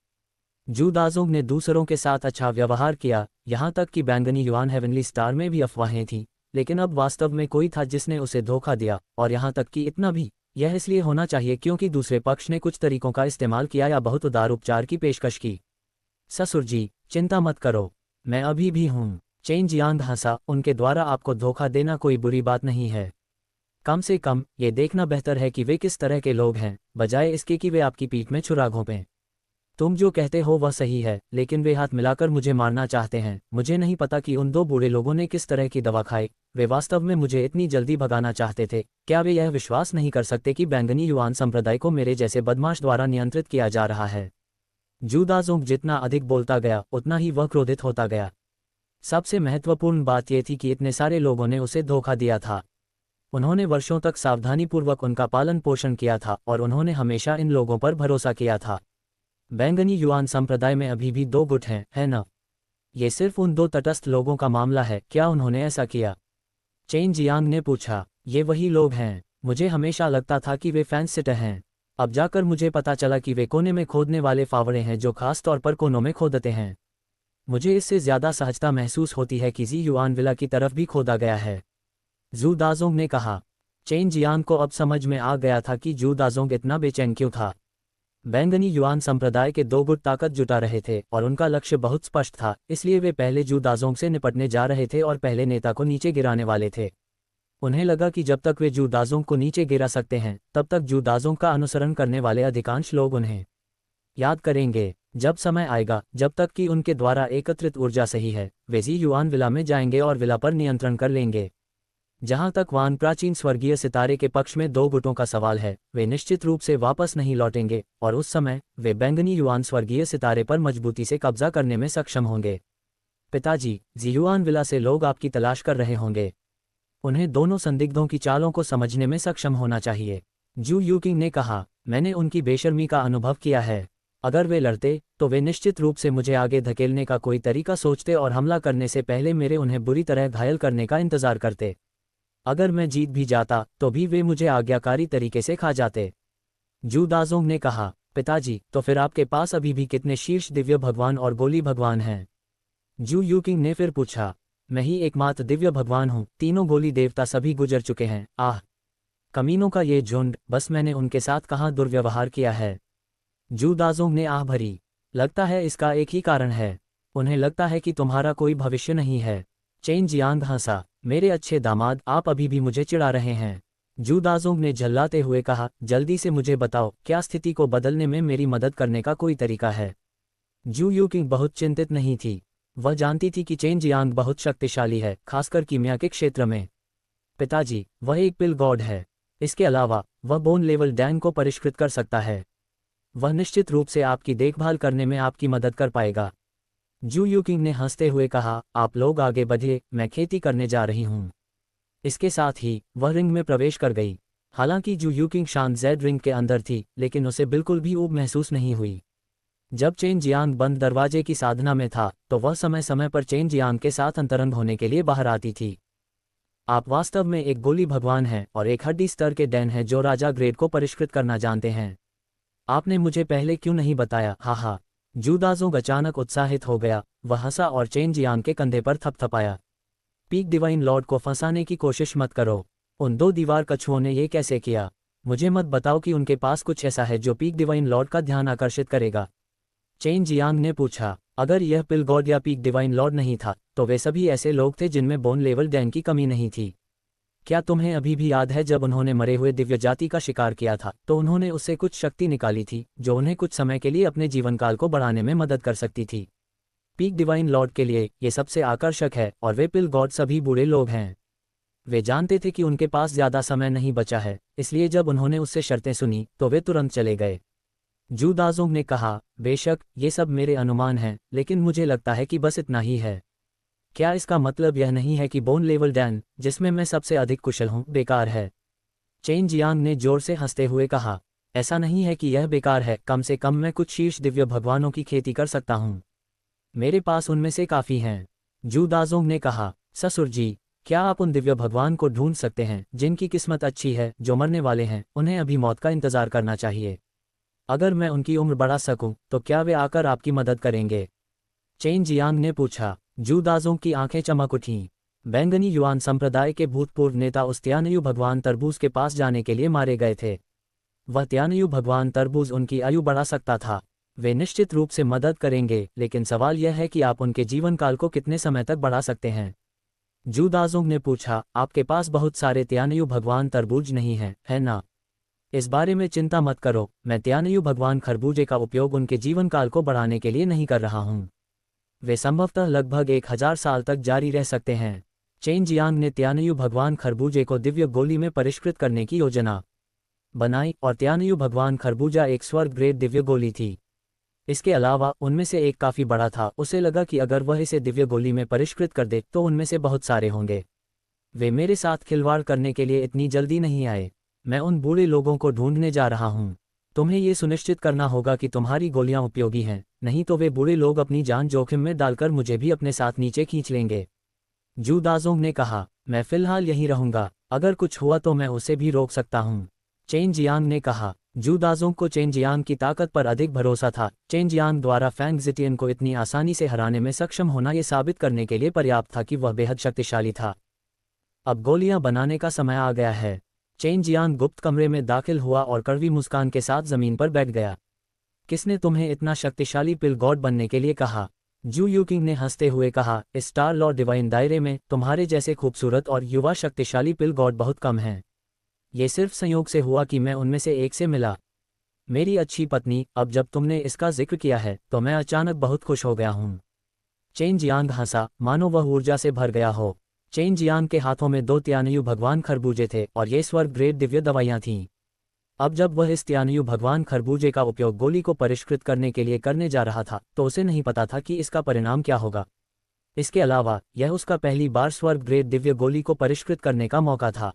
जू दाजोंग ने दूसरों के साथ अच्छा व्यवहार किया, यहाँ तक कि बैंगनी युआन हेवनली स्टार में भी अफवाहें थीं, लेकिन अब वास्तव में कोई था जिसने उसे धोखा दिया, और यहाँ तक कि इतना भी। यह इसलिए होना चाहिए क्योंकि दूसरे पक्ष ने कुछ तरीकों का इस्तेमाल किया या बहुत उदार उपचार की पेशकश की। ससुर जी, चिंता मत करो, मैं अभी भी हूँ। चेन जियांग हंसा, उनके द्वारा आपको धोखा देना कोई बुरी बात नहीं है। कम से कम ये देखना बेहतर है कि वे किस तरह के लोग हैं, बजाय इसके कि वे आपकी पीठ में छुरा घोंपें। तुम जो कहते हो वह सही है, लेकिन वे हाथ मिलाकर मुझे मारना चाहते हैं। मुझे नहीं पता कि उन 2 बूढ़े लोगों ने किस तरह की दवा खाई। वे वास्तव में मुझे इतनी जल्दी भगाना चाहते थे। क्या वे यह विश्वास नहीं कर सकते कि बैंगनी युआन संप्रदाय को मेरे जैसे बदमाश द्वारा नियंत्रित किया जा रहा है? जू दाजोंग जितना अधिक बोलता गया, उतना ही वह क्रोधित होता गया। सबसे महत्वपूर्ण बात यह थी कि इतने सारे लोगों ने उसे धोखा दिया था। उन्होंने वर्षों तक सावधानीपूर्वक उनका पालन पोषण किया था और उन्होंने हमेशा इन लोगों पर भरोसा किया था। बैंगनी युआन संप्रदाय में अभी भी 2 गुट हैं, है न? ये सिर्फ उन 2 तटस्थ लोगों का मामला है, क्या उन्होंने ऐसा किया? चेन जियांग ने पूछा। ये वही लोग हैं, मुझे हमेशा लगता था कि वे फैंस सिटर हैं। अब जाकर मुझे पता चला कि वे कोने में खोदने वाले फावड़े हैं जो खास तौर पर कोनों में खोदते हैं। मुझे इससे ज़्यादा सहजता महसूस होती है कि जी युआन विला की तरफ भी खोदा गया है, जू दाजोंग ने कहा। चेन जियांग को अब समझ में आ गया था कि जू दाजोंग इतना बेचैन क्यों था। बैंगनी युआन संप्रदाय के 2 गुट ताकत जुटा रहे थे और उनका लक्ष्य बहुत स्पष्ट था, इसलिए वे पहले जू दाजोंग से निपटने जा रहे थे और पहले नेता को नीचे गिराने वाले थे। उन्हें लगा कि जब तक वे जू दाजोंग को नीचे गिरा सकते हैं, तब तक जू दाजोंग का अनुसरण करने वाले अधिकांश लोग उन्हें याद करेंगे। जब समय आएगा, जब तक कि उनके द्वारा एकत्रित ऊर्जा सही है, वे जी युआन विला में जाएंगे और विला पर नियंत्रण कर लेंगे। जहां तक वान प्राचीन स्वर्गीय सितारे के पक्ष में 2 गुटों का सवाल है, वे निश्चित रूप से वापस नहीं लौटेंगे और उस समय वे बैंगनी युआन स्वर्गीय सितारे पर मजबूती से कब्जा करने में सक्षम होंगे। पिताजी, जी युआन विला से लोग आपकी तलाश कर रहे होंगे। उन्हें दोनों संदिग्धों की चालों को समझने में सक्षम होना चाहिए, जू यूकिंग ने कहा। मैंने उनकी बेशर्मी का अनुभव किया है। अगर वे लड़ते तो वे निश्चित रूप से मुझे आगे धकेलने का कोई तरीका सोचते और हमला करने से पहले मेरे उन्हें बुरी तरह घायल करने का इंतजार करते। अगर मैं जीत भी जाता तो भी वे मुझे आज्ञाकारी तरीके से खा जाते, जू दाजोंग ने कहा। पिताजी, तो फिर आपके पास अभी भी कितने शीर्ष दिव्य भगवान और गोली भगवान हैं? जू यूकिंग ने फिर पूछा। मैं ही एकमात्र दिव्य भगवान हूँ, तीनों गोली देवता सभी गुजर चुके हैं। आह, कमीनों का ये झुंड, बस मैंने उनके साथ कहाँ दुर्व्यवहार किया है। जू दाजोंग ने आह भरी। लगता है इसका एक ही कारण है, उन्हें लगता है कि तुम्हारा कोई भविष्य नहीं है। चेन जियांग हंसा। मेरे अच्छे दामाद, आप अभी भी मुझे चिढ़ा रहे हैं, जू दाजोंग ने झल्लाते हुए कहा। जल्दी से मुझे बताओ, क्या स्थिति को बदलने में मेरी मदद करने का कोई तरीका है? जू यूकिंग बहुत चिंतित नहीं थी। वह जानती थी कि चेन जियांग बहुत शक्तिशाली है, खासकर कीमिया के क्षेत्र में। पिताजी, वह एक पिल गॉड है। इसके अलावा वह बोन लेवल डैंग को परिष्कृत कर सकता है। वह निश्चित रूप से आपकी देखभाल करने में आपकी मदद कर पाएगा। जू यूकिंग ने हंसते हुए कहा। आप लोग आगे बढ़िए, मैं खेती करने जा रही हूँ। इसके साथ ही वह रिंग में प्रवेश कर गई। हालांकि जू यूकिंग शांत जेड रिंग के अंदर थी, लेकिन उसे बिल्कुल भी ऊब महसूस नहीं हुई। जब चेन जियांग बंद दरवाजे की साधना में था, तो वह समय समय पर चेन जियांग के साथ अंतरंग होने के लिए बाहर आती थी। आप वास्तव में एक गोली भगवान हैं और एक हड्डी स्तर के डैन हैं जो राजा ग्रेड को परिष्कृत करना जानते हैं। आपने मुझे पहले क्यों नहीं बताया? हा। जू दाजोंग अचानक उत्साहित हो गया। वह हंसा और चेन जियांग के कंधे पर थपथपाया। पीक डिवाइन लॉर्ड को फंसाने की कोशिश मत करो। उन 2 दीवार कछुओं ने ये कैसे किया? मुझे मत बताओ कि उनके पास कुछ ऐसा है जो पीक डिवाइन लॉर्ड का ध्यान आकर्षित करेगा। चेन जियांग ने पूछा। अगर यह पिल गॉड या पीक डिवाइन लॉर्ड नहीं था तो वे सभी ऐसे लोग थे जिनमें बोन लेवल डैन की कमी नहीं थी। क्या तुम्हें अभी भी याद है जब उन्होंने मरे हुए दिव्य जाति का शिकार किया था तो उन्होंने उससे कुछ शक्ति निकाली थी जो उन्हें कुछ समय के लिए अपने जीवनकाल को बढ़ाने में मदद कर सकती थी। पीक डिवाइन लॉर्ड के लिए ये सबसे आकर्षक है और वे पिल गॉड सभी बूढ़े लोग हैं। वे जानते थे कि उनके पास ज़्यादा समय नहीं बचा है, इसलिए जब उन्होंने उससे शर्तें सुनी तो वे तुरंत चले गए। जू दाजोंग ने कहा, बेशक ये सब मेरे अनुमान हैं, लेकिन मुझे लगता है कि बस इतना ही है। क्या इसका मतलब यह नहीं है कि बोन लेवल डैन, जिसमें मैं सबसे अधिक कुशल हूँ, बेकार है? चेन जियांग ने जोर से हंसते हुए कहा, ऐसा नहीं है कि यह बेकार है, कम से कम मैं कुछ शीर्ष दिव्य भगवानों की खेती कर सकता हूँ। मेरे पास उनमें से काफ़ी हैं। जू दाजोंग ने कहा, ससुर जी, क्या आप उन दिव्य भगवान को ढूंढ सकते हैं जिनकी किस्मत अच्छी है, जो मरने वाले हैं, उन्हें अभी मौत का इंतजार करना चाहिए। अगर मैं उनकी उम्र बढ़ा सकूं, तो क्या वे आकर आपकी मदद करेंगे? चेन जियांग ने पूछा। जू दाजोंग की आंखें चमक उठीं। बैंगनी युआन संप्रदाय के भूतपूर्व नेता उस त्यानयु भगवान तरबूज के पास जाने के लिए मारे गए थे। वह त्यानयु भगवान तरबूज उनकी आयु बढ़ा सकता था। वे निश्चित रूप से मदद करेंगे, लेकिन सवाल यह है कि आप उनके जीवन काल को कितने समय तक बढ़ा सकते हैं? जू दाजोंग ने पूछा, आपके पास बहुत सारे त्यानयु भगवान तरबूज नहीं हैं, है ना? इस बारे में चिंता मत करो, मैं त्यानयु भगवान खरबूजे का उपयोग उनके जीवन काल को बढ़ाने के लिए नहीं कर रहा हूँ। वे संभवतः लगभग 1000 साल तक जारी रह सकते हैं। चेन जियांग ने त्यानयु भगवान खरबूजे को दिव्य गोली में परिष्कृत करने की योजना बनाई और त्यानयु भगवान खरबूजा एक स्वर्ग ग्रेड दिव्य गोली थी। इसके अलावा उनमें से एक काफ़ी बड़ा था। उसे लगा कि अगर वह इसे दिव्य गोली में परिष्कृत कर दे तो उनमें से बहुत सारे होंगे। वे मेरे साथ खिलवाड़ करने के लिए इतनी जल्दी नहीं आए। मैं उन बूढ़े लोगों को ढूंढने जा रहा हूँ। तुम्हें ये सुनिश्चित करना होगा कि तुम्हारी गोलियां उपयोगी हैं, नहीं तो वे बूढ़े लोग अपनी जान जोखिम में डालकर मुझे भी अपने साथ नीचे खींच लेंगे। जू दाजोंग ने कहा, मैं फिलहाल यहीं रहूंगा, अगर कुछ हुआ तो मैं उसे भी रोक सकता हूँ। चेन जियांग ने कहा। जू दाजोंग को चेन जियांग की ताकत पर अधिक भरोसा था। चेन जियांग द्वारा फैंग जिटियन को इतनी आसानी से हराने में सक्षम होना ये साबित करने के लिए पर्याप्त था कि वह बेहद शक्तिशाली था। अब गोलियां बनाने का समय आ गया है। चेन जियांग गुप्त कमरे में दाखिल हुआ और कड़वी मुस्कान के साथ जमीन पर बैठ गया। किसने तुम्हें इतना शक्तिशाली पिल गॉड बनने के लिए कहा? जू यूकिंग ने हंसते हुए कहा, इस स्टार लॉर्ड डिवाइन दायरे में तुम्हारे जैसे खूबसूरत और युवा शक्तिशाली पिल गॉड बहुत कम हैं। ये सिर्फ संयोग से हुआ कि मैं उनमें से एक से मिला। मेरी अच्छी पत्नी, अब जब तुमने इसका जिक्र किया है तो मैं अचानक बहुत खुश हो गया हूँ। चेन जियांग हंसा, मानो वह ऊर्जा से भर गया हो। चेन जियांग के हाथों में 2 त्यानयु भगवान खरबूजे थे और ये स्वर्ग ग्रेड दिव्य दवाइयाँ थीं। अब जब वह इस त्यानयु भगवान खरबूजे का उपयोग गोली को परिष्कृत करने के लिए करने जा रहा था तो उसे नहीं पता था कि इसका परिणाम क्या होगा। इसके अलावा यह उसका पहली बार स्वर्ग ग्रेड दिव्य गोली को परिष्कृत करने का मौका था।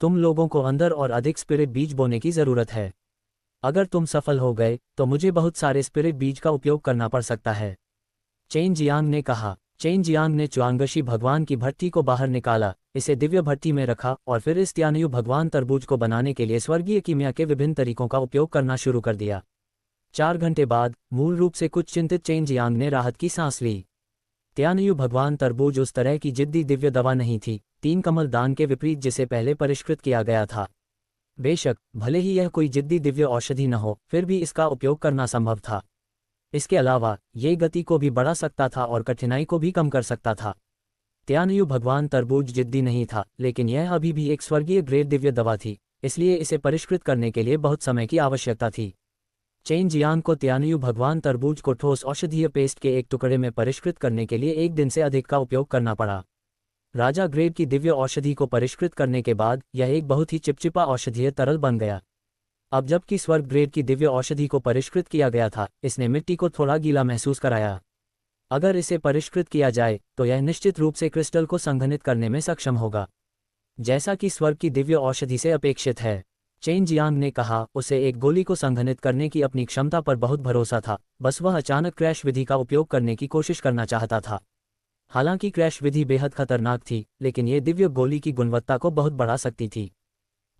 तुम लोगों को अंदर और अधिक स्पिरिट बीज बोने की ज़रूरत है। अगर तुम सफल हो गए तो मुझे बहुत सारे स्पिरिट बीज का उपयोग करना पड़ सकता है। चेन जियांग ने कहा। चेन जियांग ने च्वांगशी भगवान की भट्टी को बाहर निकाला, इसे दिव्य भट्टी में रखा और फिर इस त्यानयु भगवान तरबूज को बनाने के लिए स्वर्गीय कीमिया के विभिन्न तरीकों का उपयोग करना शुरू कर दिया। 4 घंटे बाद मूल रूप से कुछ चिंतित चेन जियांग ने राहत की सांस ली। त्यानयु भगवान तरबूज उस तरह की जिद्दी दिव्य दवा नहीं थी, 3 कमल दान के विपरीत जिसे पहले परिष्कृत किया गया था। बेशक भले ही यह कोई जिद्दी दिव्य औषधि न हो, फिर भी इसका उपयोग करना संभव था। इसके अलावा ये गति को भी बढ़ा सकता था और कठिनाई को भी कम कर सकता था। त्यानयु भगवान तरबूज जिद्दी नहीं था, लेकिन यह अभी भी एक स्वर्गीय ग्रेड दिव्य दवा थी, इसलिए इसे परिष्कृत करने के लिए बहुत समय की आवश्यकता थी। चेन जियांग को त्यानयु भगवान तरबूज को ठोस औषधीय पेस्ट के एक टुकड़े में परिष्कृत करने के लिए 1 दिन से अधिक का उपयोग करना पड़ा। राजा ग्रेड की दिव्य औषधि को परिष्कृत करने के बाद यह एक बहुत ही चिपचिपा औषधीय तरल बन गया। अब जबकि स्वर्ग ग्रेड की दिव्य औषधि को परिष्कृत किया गया था, इसने मिट्टी को थोड़ा गीला महसूस कराया। अगर इसे परिष्कृत किया जाए तो यह निश्चित रूप से क्रिस्टल को संघनित करने में सक्षम होगा, जैसा कि स्वर्ग की दिव्य औषधि से अपेक्षित है। चेन जियांग ने कहा, उसे एक गोली को संघनित करने की अपनी क्षमता पर बहुत भरोसा था, बस वह अचानक क्रैश विधि का उपयोग करने की कोशिश करना चाहता था। हालांकि क्रैश विधि बेहद खतरनाक थी, लेकिन ये दिव्य गोली की गुणवत्ता को बहुत बढ़ा सकती थी।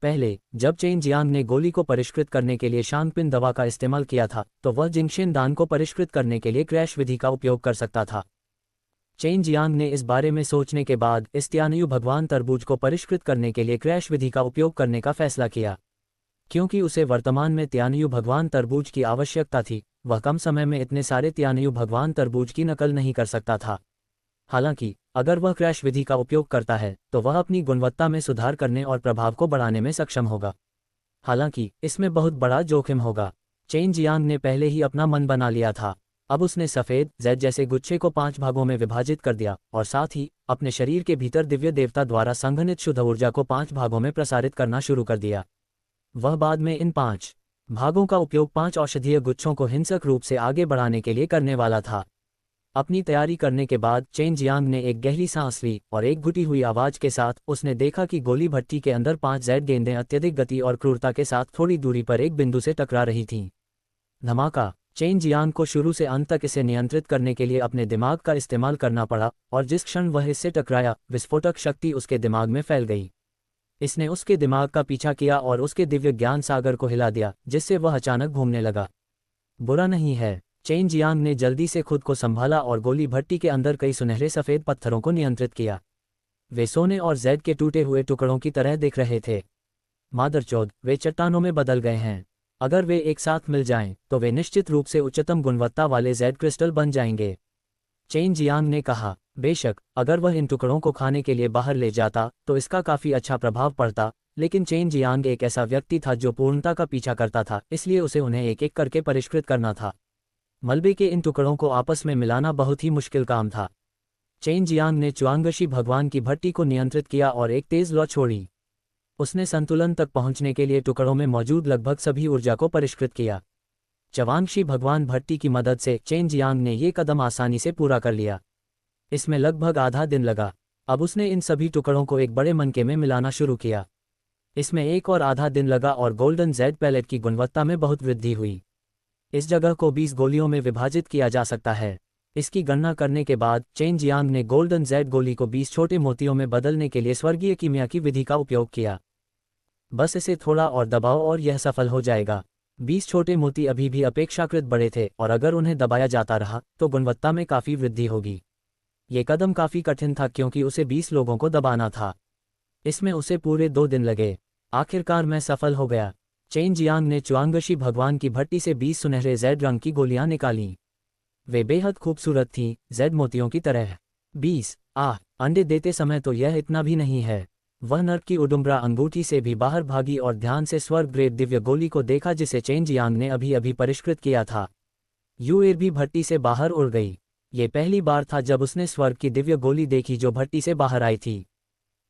पहले जब चेन जियांग ने गोली को परिष्कृत करने के लिए शांगपिन दवा का इस्तेमाल किया था तो वह जिंगशेन दान को परिष्कृत करने के लिए क्रैश विधि का उपयोग कर सकता था। चेन जियांग ने इस बारे में सोचने के बाद इस त्यानयु भगवान तरबूज को परिष्कृत करने के लिए क्रैश विधि का उपयोग करने का फैसला किया। क्योंकि उसे वर्तमान में त्यानयु भगवान तरबूज की आवश्यकता थी, वह कम समय में इतने सारे त्यानयु भगवान तरबूज की नकल नहीं कर सकता था। हालांकि अगर वह क्रैश विधि का उपयोग करता है तो वह अपनी गुणवत्ता में सुधार करने और प्रभाव को बढ़ाने में सक्षम होगा। हालांकि इसमें बहुत बड़ा जोखिम होगा। चेन जियांग ने पहले ही अपना मन बना लिया था। अब उसने सफ़ेद जेड जैसे गुच्छे को 5 भागों में विभाजित कर दिया और साथ ही अपने शरीर के भीतर दिव्य देवता द्वारा संघनित शुद्ध ऊर्जा को 5 भागों में प्रसारित करना शुरू कर दिया। वह बाद में इन 5 भागों का उपयोग 5 औषधीय गुच्छों को हिंसक रूप से आगे बढ़ाने के लिए करने वाला था। अपनी तैयारी करने के बाद चेन जियांग ने एक गहरी सांस ली और एक घुटी हुई आवाज के साथ उसने देखा कि गोली भट्टी के अंदर 5 जेड गेंदें अत्यधिक गति और क्रूरता के साथ थोड़ी दूरी पर एक बिंदु से टकरा रही थीं। धमाका! चेन जियांग को शुरू से अंत तक इसे नियंत्रित करने के लिए अपने दिमाग का इस्तेमाल करना पड़ा और जिस क्षण वह इससे टकराया, विस्फोटक शक्ति उसके दिमाग में फैल गई। इसने उसके दिमाग का पीछा किया और उसके दिव्य ज्ञान सागर को हिला दिया, जिससे वह अचानक घूमने लगा। बुरा नहीं है। चेन जियांग ने जल्दी से खुद को संभाला और गोली भट्टी के अंदर कई सुनहरे सफ़ेद पत्थरों को नियंत्रित किया। वे सोने और जेड के टूटे हुए टुकड़ों की तरह दिख रहे थे। मादरचोद, वे चट्टानों में बदल गए हैं। अगर वे एक साथ मिल जाएं, तो वे निश्चित रूप से उच्चतम गुणवत्ता वाले जेड क्रिस्टल बन जाएंगे। चेन जियांग ने कहा, बेशक अगर वह इन टुकड़ों को खाने के लिए बाहर ले जाता तो इसका काफ़ी अच्छा प्रभाव पड़ता, लेकिन चेन जियांग एक ऐसा व्यक्ति था जो पूर्णता का पीछा करता था, इसलिए उसे उन्हें एक एक करके परिष्कृत करना था। मलबे के इन टुकड़ों को आपस में मिलाना बहुत ही मुश्किल काम था। चेन जियांग ने चुआंगशी भगवान की भट्टी को नियंत्रित किया और एक तेज लौ छोड़ी। उसने संतुलन तक पहुंचने के लिए टुकड़ों में मौजूद लगभग सभी ऊर्जा को परिष्कृत किया। चवांगशी भगवान भट्टी की मदद से चेन जियांग ने ये कदम आसानी से पूरा कर लिया। इसमें लगभग आधा दिन लगा। अब उसने इन सभी टुकड़ों को एक बड़े मनके में मिलाना शुरू किया। इसमें एक और आधा दिन लगा और गोल्डन जेड पैलेट की गुणवत्ता में बहुत वृद्धि हुई। इस जगह को 20 गोलियों में विभाजित किया जा सकता है। इसकी गणना करने के बाद चेन जियांग ने गोल्डन जेड गोली को 20 छोटे मोतियों में बदलने के लिए स्वर्गीय कीमिया की विधि का उपयोग किया। बस इसे थोड़ा और दबाओ और यह सफल हो जाएगा। 20 छोटे मोती अभी भी अपेक्षाकृत बड़े थे और अगर उन्हें दबाया जाता रहा तो गुणवत्ता में काफ़ी वृद्धि होगी। ये कदम काफ़ी कठिन था क्योंकि उसे 20 लोगों को दबाना था। इसमें उसे पूरे 2 दिन लगे। आखिरकार मैं सफल हो गया। चेन जियांग ने चुआंगशी भगवान की भट्टी से 20 सुनहरे जेड रंग की गोलियां निकालीं। वे बेहद खूबसूरत थीं, जेड मोतियों की तरह। 20 अंडे देते समय तो यह इतना भी नहीं है। वह नर्क की उडुम्बरा अंगूठी से भी बाहर भागी और ध्यान से स्वर्ग ग्रेड दिव्य गोली को देखा जिसे चेन जियांग ने अभी अभी परिष्कृत किया था। यूएर भी भट्टी से बाहर उड़ गई। ये पहली बार था जब उसने स्वर्ग की दिव्य गोली देखी जो भट्टी से बाहर आई थी।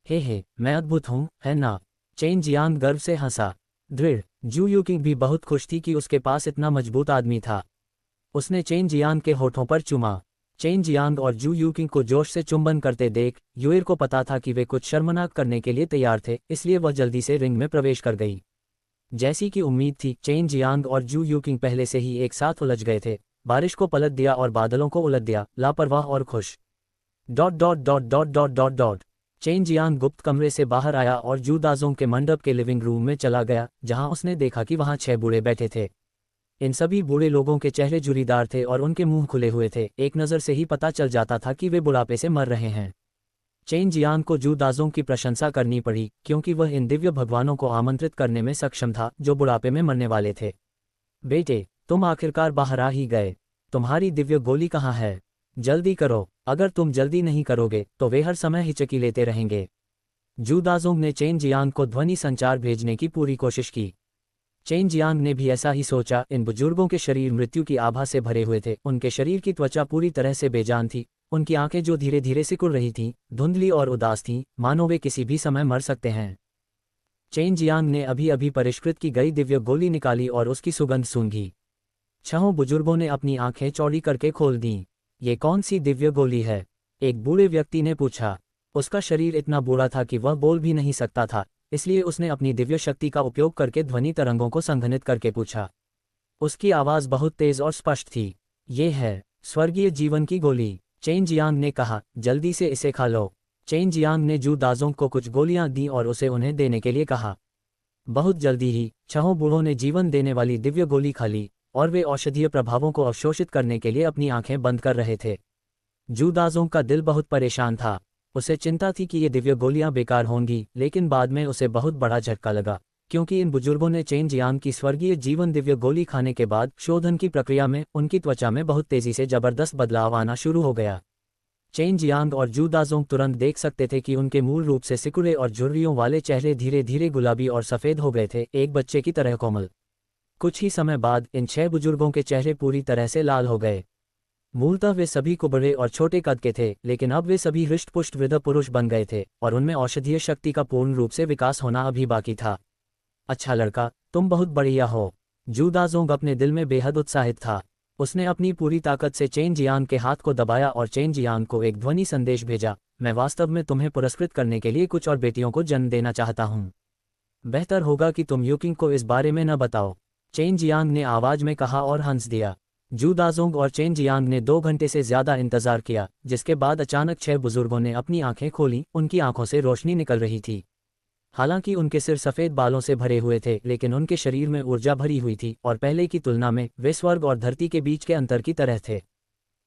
हे, मैं अद्भुत हूँ, है ना? चेन जियांग गर्व से हंसा। दृढ़ जू यूकिंग भी बहुत खुश थी कि उसके पास इतना मजबूत आदमी था। उसने चेन जियांग के होठों पर चूमा। चेन जियांग और जू यूकिंग को जोश से चुंबन करते देख यूएर को पता था कि वे कुछ शर्मनाक करने के लिए तैयार थे, इसलिए वह जल्दी से रिंग में प्रवेश कर गई। जैसी कि उम्मीद थी, चेन जियांग और जू यूकिंग पहले से ही एक साथ उलझ गए थे। बारिश को पलट दिया और बादलों को उलट दिया, लापरवाह और खुश। ... चेन जियांग गुप्त कमरे से बाहर आया और जू दाजोंग के मंडप के लिविंग रूम में चला गया, जहां उसने देखा कि वहां 6 बूढ़े बैठे थे। इन सभी बूढ़े लोगों के चेहरे झुर्रीदार थे और उनके मुंह खुले हुए थे। एक नज़र से ही पता चल जाता था कि वे बुढ़ापे से मर रहे हैं। चेन जियांग को जू दाजोंग की प्रशंसा करनी पड़ी क्योंकि वह इन दिव्य भगवानों को आमंत्रित करने में सक्षम था जो बुढ़ापे में मरने वाले थे। बेटे, तुम आखिरकार बाहर आ ही गए। तुम्हारी दिव्य गोली कहाँ है? जल्दी करो। अगर तुम जल्दी नहीं करोगे तो वे हर समय हिचकी लेते रहेंगे। जू दाजोंग ने चेन जियांग को ध्वनि संचार भेजने की पूरी कोशिश की। चेन जियांग ने भी ऐसा ही सोचा। इन बुजुर्गों के शरीर मृत्यु की आभा से भरे हुए थे। उनके शरीर की त्वचा पूरी तरह से बेजान थी। उनकी आंखें जो धीरे धीरे सिकुड़ रही थीं, धुंधली और उदास थीं, मानो वे किसी भी समय मर सकते हैं। चेन जियांग ने अभी अभी परिष्कृत की गई दिव्य गोली निकाली और उसकी सुगंध सूंघी। 6 बुजुर्गों ने अपनी आंखें चौड़ी करके खोल दीं। ये कौन सी दिव्य गोली है? एक बूढ़े व्यक्ति ने पूछा। उसका शरीर इतना बूढ़ा था कि वह बोल भी नहीं सकता था, इसलिए उसने अपनी दिव्य शक्ति का उपयोग करके ध्वनि तरंगों को संघनित करके पूछा। उसकी आवाज़ बहुत तेज और स्पष्ट थी। ये है स्वर्गीय जीवन की गोली। चेन जियांग ने कहा, जल्दी से इसे खा लो। चेन जियांग ने जू दाजोंग को कुछ गोलियां दी और उसे उन्हें देने के लिए कहा। बहुत जल्दी ही 6 बूढ़ों ने जीवन देने वाली दिव्य गोली खा ली और वे औषधीय प्रभावों को अवशोषित करने के लिए अपनी आंखें बंद कर रहे थे। जू दाजोंग का दिल बहुत परेशान था। उसे चिंता थी कि ये दिव्य गोलियां बेकार होंगी, लेकिन बाद में उसे बहुत बड़ा झटका लगा, क्योंकि इन बुजुर्गों ने चेन जियांग की स्वर्गीय जीवन दिव्य गोली खाने के बाद शोधन की प्रक्रिया में उनकी त्वचा में बहुत तेजी से जबरदस्त बदलाव आना शुरू हो गया। चेन जियांग और जू दाजोंग तुरंत देख सकते थे कि उनके मूल रूप से सिकुड़े और झुर्रियों वाले चेहरे धीरे धीरे गुलाबी और सफ़ेद हो गए थे, एक बच्चे की तरह कोमल। कुछ ही समय बाद इन 6 बुजुर्गों के चेहरे पूरी तरह से लाल हो गए। मूलतः वे सभी को बड़े और छोटे कद के थे, लेकिन अब वे सभी हृष्ट-पुष्ट वृद्ध पुरुष बन गए थे और उनमें औषधीय शक्ति का पूर्ण रूप से विकास होना अभी बाकी था। अच्छा लड़का, तुम बहुत बढ़िया हो। जू दाजोंग अपने दिल में बेहद उत्साहित था। उसने अपनी पूरी ताकत से चेन जियांग के हाथ को दबाया और चेन जियांग को एक ध्वनि संदेश भेजा, मैं वास्तव में तुम्हें पुरस्कृत करने के लिए कुछ और बेटियों को जन्म देना चाहता हूँ। बेहतर होगा कि तुम यूकिंग को इस बारे में न बताओ, चेन जियांग ने आवाज में कहा और हंस दिया। जू दाजोंग और चेन जियांग ने 2 घंटे से ज्यादा इंतजार किया, जिसके बाद अचानक 6 बुजुर्गों ने अपनी आंखें खोलीं, उनकी आंखों से रोशनी निकल रही थी। हालांकि उनके सिर सफ़ेद बालों से भरे हुए थे, लेकिन उनके शरीर में ऊर्जा भरी हुई थी और पहले की तुलना में वे स्वर्ग और धरती के बीच के अंतर की तरह थे।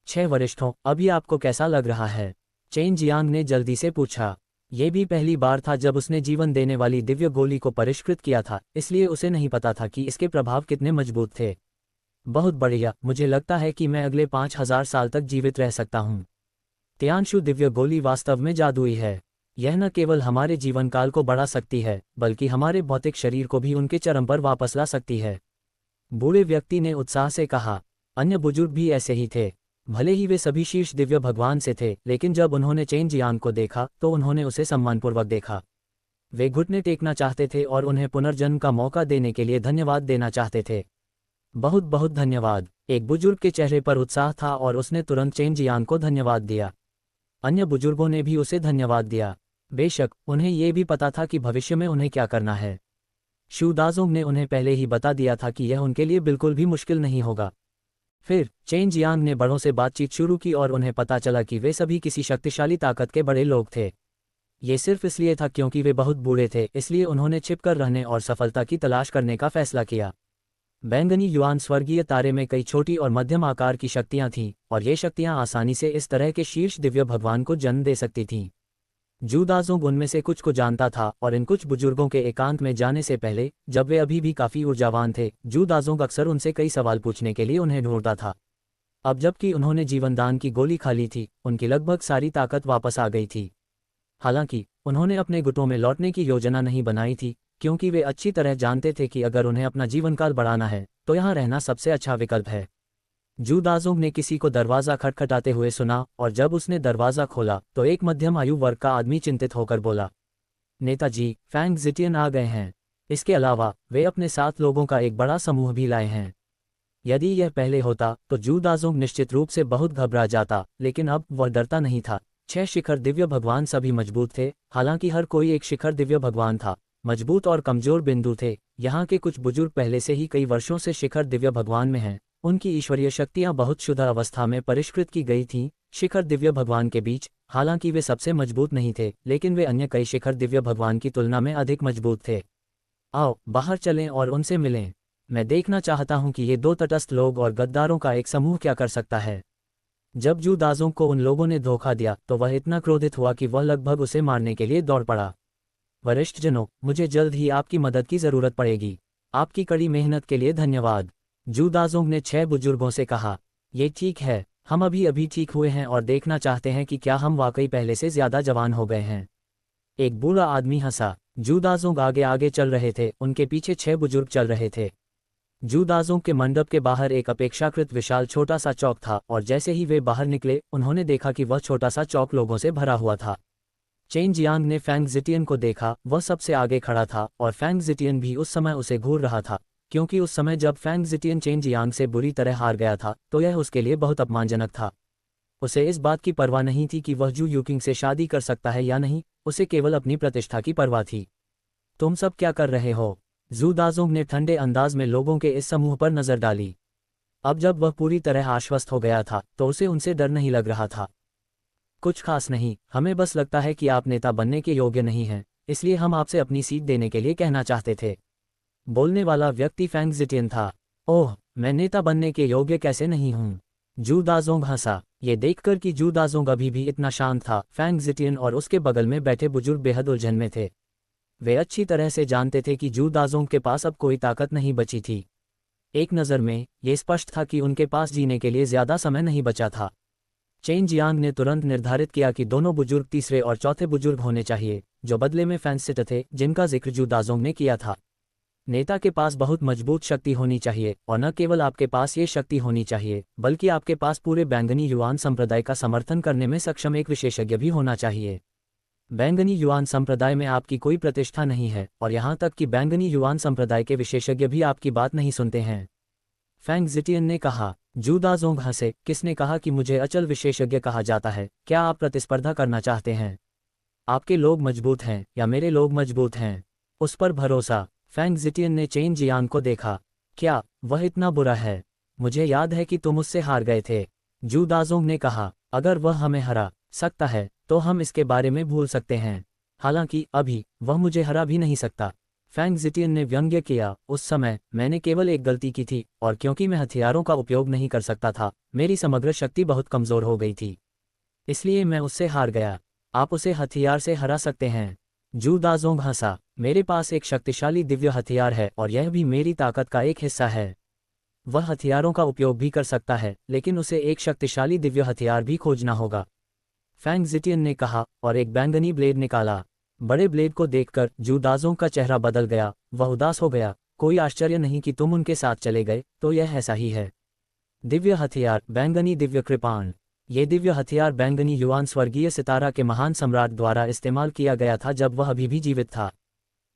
6 वरिष्ठों, अभी आपको कैसा लग रहा है? चेन जियांग ने जल्दी से पूछा। ये भी पहली बार था जब उसने जीवन देने वाली दिव्य गोली को परिष्कृत किया था, इसलिए उसे नहीं पता था कि इसके प्रभाव कितने मजबूत थे। बहुत बढ़िया, मुझे लगता है कि मैं अगले 5000 साल तक जीवित रह सकता हूँ। तियानशु दिव्य गोली वास्तव में जादुई है। यह न केवल हमारे जीवन काल को बढ़ा सकती है, बल्कि हमारे भौतिक शरीर को भी उनके चरम पर वापस ला सकती है। बूढ़े व्यक्ति ने उत्साह से कहा। अन्य बुजुर्ग भी ऐसे ही थे। भले ही वे सभी शीर्ष दिव्य भगवान से थे, लेकिन जब उन्होंने चेन जियांग को देखा तो उन्होंने उसे सम्मानपूर्वक देखा। वे घुटने टेकना चाहते थे और उन्हें पुनर्जन्म का मौका देने के लिए धन्यवाद देना चाहते थे। बहुत बहुत धन्यवाद। एक बुजुर्ग के चेहरे पर उत्साह था और उसने तुरंत चेन जियांग को धन्यवाद दिया। अन्य बुजुर्गों ने भी उसे धन्यवाद दिया। बेशक उन्हें ये भी पता था कि भविष्य में उन्हें क्या करना है। शू दाजोंग ने उन्हें पहले ही बता दिया था कि यह उनके लिए बिल्कुल भी मुश्किल नहीं होगा। फिर चेन जियांग ने बड़ों से बातचीत शुरू की और उन्हें पता चला कि वे सभी किसी शक्तिशाली ताकत के बड़े लोग थे। ये सिर्फ इसलिए था क्योंकि वे बहुत बूढ़े थे, इसलिए उन्होंने छिपकर रहने और सफलता की तलाश करने का फैसला किया। बैंगनी युआन स्वर्गीय तारे में कई छोटी और मध्यम आकार की शक्तियां थीं, और ये शक्तियां आसानी से इस तरह के शीर्ष दिव्य भगवान को जन्म दे सकती थीं। जू दाजोंग उनमें से कुछ को जानता था और इन कुछ बुजुर्गों के एकांत में जाने से पहले, जब वे अभी भी काफी ऊर्जावान थे, जू दाजोंग अक्सर उनसे कई सवाल पूछने के लिए उन्हें ढूंढता था। अब जबकि उन्होंने जीवनदान की गोली खा ली थी, उनकी लगभग सारी ताकत वापस आ गई थी। हालांकि उन्होंने अपने गुटों में लौटने की योजना नहीं बनाई थी, क्योंकि वे अच्छी तरह जानते थे कि अगर उन्हें अपना जीवनकाल बढ़ाना है तो यहाँ रहना सबसे अच्छा विकल्प है। जू दाजोंग ने किसी को दरवाज़ा खटखटाते हुए सुना, और जब उसने दरवाज़ा खोला तो एक मध्यम आयु वर्ग का आदमी चिंतित होकर बोला, नेताजी, फैंग जिटियन आ गए हैं। इसके अलावा वे अपने 7 लोगों का एक बड़ा समूह भी लाए हैं। यदि यह पहले होता तो जू दाजोंग निश्चित रूप से बहुत घबरा जाता, लेकिन अब वह डरता नहीं था। 6 शिखर दिव्य भगवान सभी मजबूत थे, हालांकि हर कोई एक शिखर दिव्य भगवान था। मजबूत और कमजोर बिंदु थे। यहाँ के कुछ बुजुर्ग पहले से ही कई वर्षों से शिखर दिव्य भगवान में हैं। उनकी ईश्वरीय शक्तियाँ बहुत शुद्ध अवस्था में परिष्कृत की गई थीं। शिखर दिव्य भगवान के बीच, हालांकि वे सबसे मजबूत नहीं थे, लेकिन वे अन्य कई शिखर दिव्य भगवान की तुलना में अधिक मजबूत थे। आओ बाहर चलें और उनसे मिलें। मैं देखना चाहता हूं कि ये 2 तटस्थ लोग और गद्दारों का एक समूह क्या कर सकता है। जब जू दाजोंग को उन लोगों ने धोखा दिया तो वह इतना क्रोधित हुआ कि वह लगभग उसे मारने के लिए दौड़ पड़ा। वरिष्ठ जनों, मुझे जल्द ही आपकी मदद की जरूरत पड़ेगी। आपकी कड़ी मेहनत के लिए धन्यवाद। जू दाजोंग ने 6 बुजुर्गों से कहा। ये ठीक है, हम अभी अभी ठीक हुए हैं और देखना चाहते हैं कि क्या हम वाकई पहले से ज्यादा जवान हो गए हैं। एक बूढ़ा आदमी हंसा। जू दाजोंग आगे आगे चल रहे थे, उनके पीछे 6 बुजुर्ग चल रहे थे। जू दाजोंग के मंडप के बाहर एक अपेक्षाकृत विशाल छोटा सा चौक था, और जैसे ही वे बाहर निकले उन्होंने देखा कि वह छोटा सा चौक लोगों से भरा हुआ था। चेन जियांग ने फैंग जिटियन को देखा। वह सबसे आगे खड़ा था और फैंग जिटियन भी उस समय उसे घूर रहा था, क्योंकि उस समय जब फैंग जिटियन चेन जियांग से बुरी तरह हार गया था तो यह उसके लिए बहुत अपमानजनक था। उसे इस बात की परवाह नहीं थी कि वह जू यूकिंग से शादी कर सकता है या नहीं, उसे केवल अपनी प्रतिष्ठा की परवाह थी। तुम सब क्या कर रहे हो? जू दाजोंग ने ठंडे अंदाज में लोगों के इस समूह पर नजर डाली। अब जब वह पूरी तरह आश्वस्त हो गया था तो उसे उनसे डर नहीं लग रहा था। कुछ खास नहीं, हमें बस लगता है कि आप नेता बनने के योग्य नहीं हैं, इसलिए हम आपसे अपनी सीट देने के लिए कहना चाहते थे। बोलने वाला व्यक्ति फैंग जिटियन था। ओह, मैं नेता बनने के योग्य कैसे नहीं हूँ? जू दाजोंग हंसा। ये देखकर कि जू दाजोंग अभी भी इतना शांत था, फैंग जिटियन और उसके बगल में बैठे बुजुर्ग बेहद उलझन में थे। वे अच्छी तरह से जानते थे कि जू दाजोंग के पास अब कोई ताकत नहीं बची थी। एक नज़र में ये स्पष्ट था कि उनके पास जीने के लिए ज़्यादा समय नहीं बचा था। चेन जियांग ने तुरंत निर्धारित किया कि दोनों बुजुर्ग तीसरे और चौथे बुजुर्ग होने चाहिए, जो बदले में फैंसिट थे, जिनका जिक्र जू दाजोंग ने किया था। नेता के पास बहुत मजबूत शक्ति होनी चाहिए, और न केवल आपके पास ये शक्ति होनी चाहिए, बल्कि आपके पास पूरे बैंगनी युआन संप्रदाय का समर्थन करने में सक्षम एक विशेषज्ञ भी होना चाहिए। बैंगनी युआन संप्रदाय में आपकी कोई प्रतिष्ठा नहीं है, और यहाँ तक कि बैंगनी युआन संप्रदाय के विशेषज्ञ भी आपकी बात नहीं सुनते हैं। फैंग जिटियन ने कहा। जू दाजोंग हंसे। किसने कहा कि मुझे अचल विशेषज्ञ कहा जाता है? क्या आप प्रतिस्पर्धा करना चाहते हैं? आपके लोग मजबूत हैं या मेरे लोग मजबूत हैं? उस पर भरोसा। फैंग जिटियन ने चेन जियांग को देखा। क्या वह इतना बुरा है? मुझे याद है कि तुम उससे हार गए थे। जू दाजोंग ने कहा। अगर वह हमें हरा सकता है तो हम इसके बारे में भूल सकते हैं, हालांकि अभी वह मुझे हरा भी नहीं सकता। फैंग जिटियन ने व्यंग्य किया। उस समय मैंने केवल एक गलती की थी, और क्योंकि मैं हथियारों का उपयोग नहीं कर सकता था, मेरी समग्र शक्ति बहुत कमज़ोर हो गई थी, इसलिए मैं उससे हार गया। आप उसे हथियार से हरा सकते हैं। जू दाजोंग हंसा। मेरे पास एक शक्तिशाली दिव्य हथियार है, और यह भी मेरी ताकत का एक हिस्सा है। वह हथियारों का उपयोग भी कर सकता है, लेकिन उसे एक शक्तिशाली दिव्य हथियार भी खोजना होगा। फैंग जिटियन ने कहा, और एक बैंगनी ब्लेड निकाला। बड़े ब्लेड को देखकर जू दाजोंग का चेहरा बदल गया। वह उदास हो गया। कोई आश्चर्य नहीं कि तुम उनके साथ चले गए, तो यह ऐसा ही है। दिव्य हथियार, बैंगनी दिव्य कृपाण। ये दिव्य हथियार बैंगनी युआन स्वर्गीय सितारा के महान सम्राट द्वारा इस्तेमाल किया गया था जब वह अभी भी जीवित था।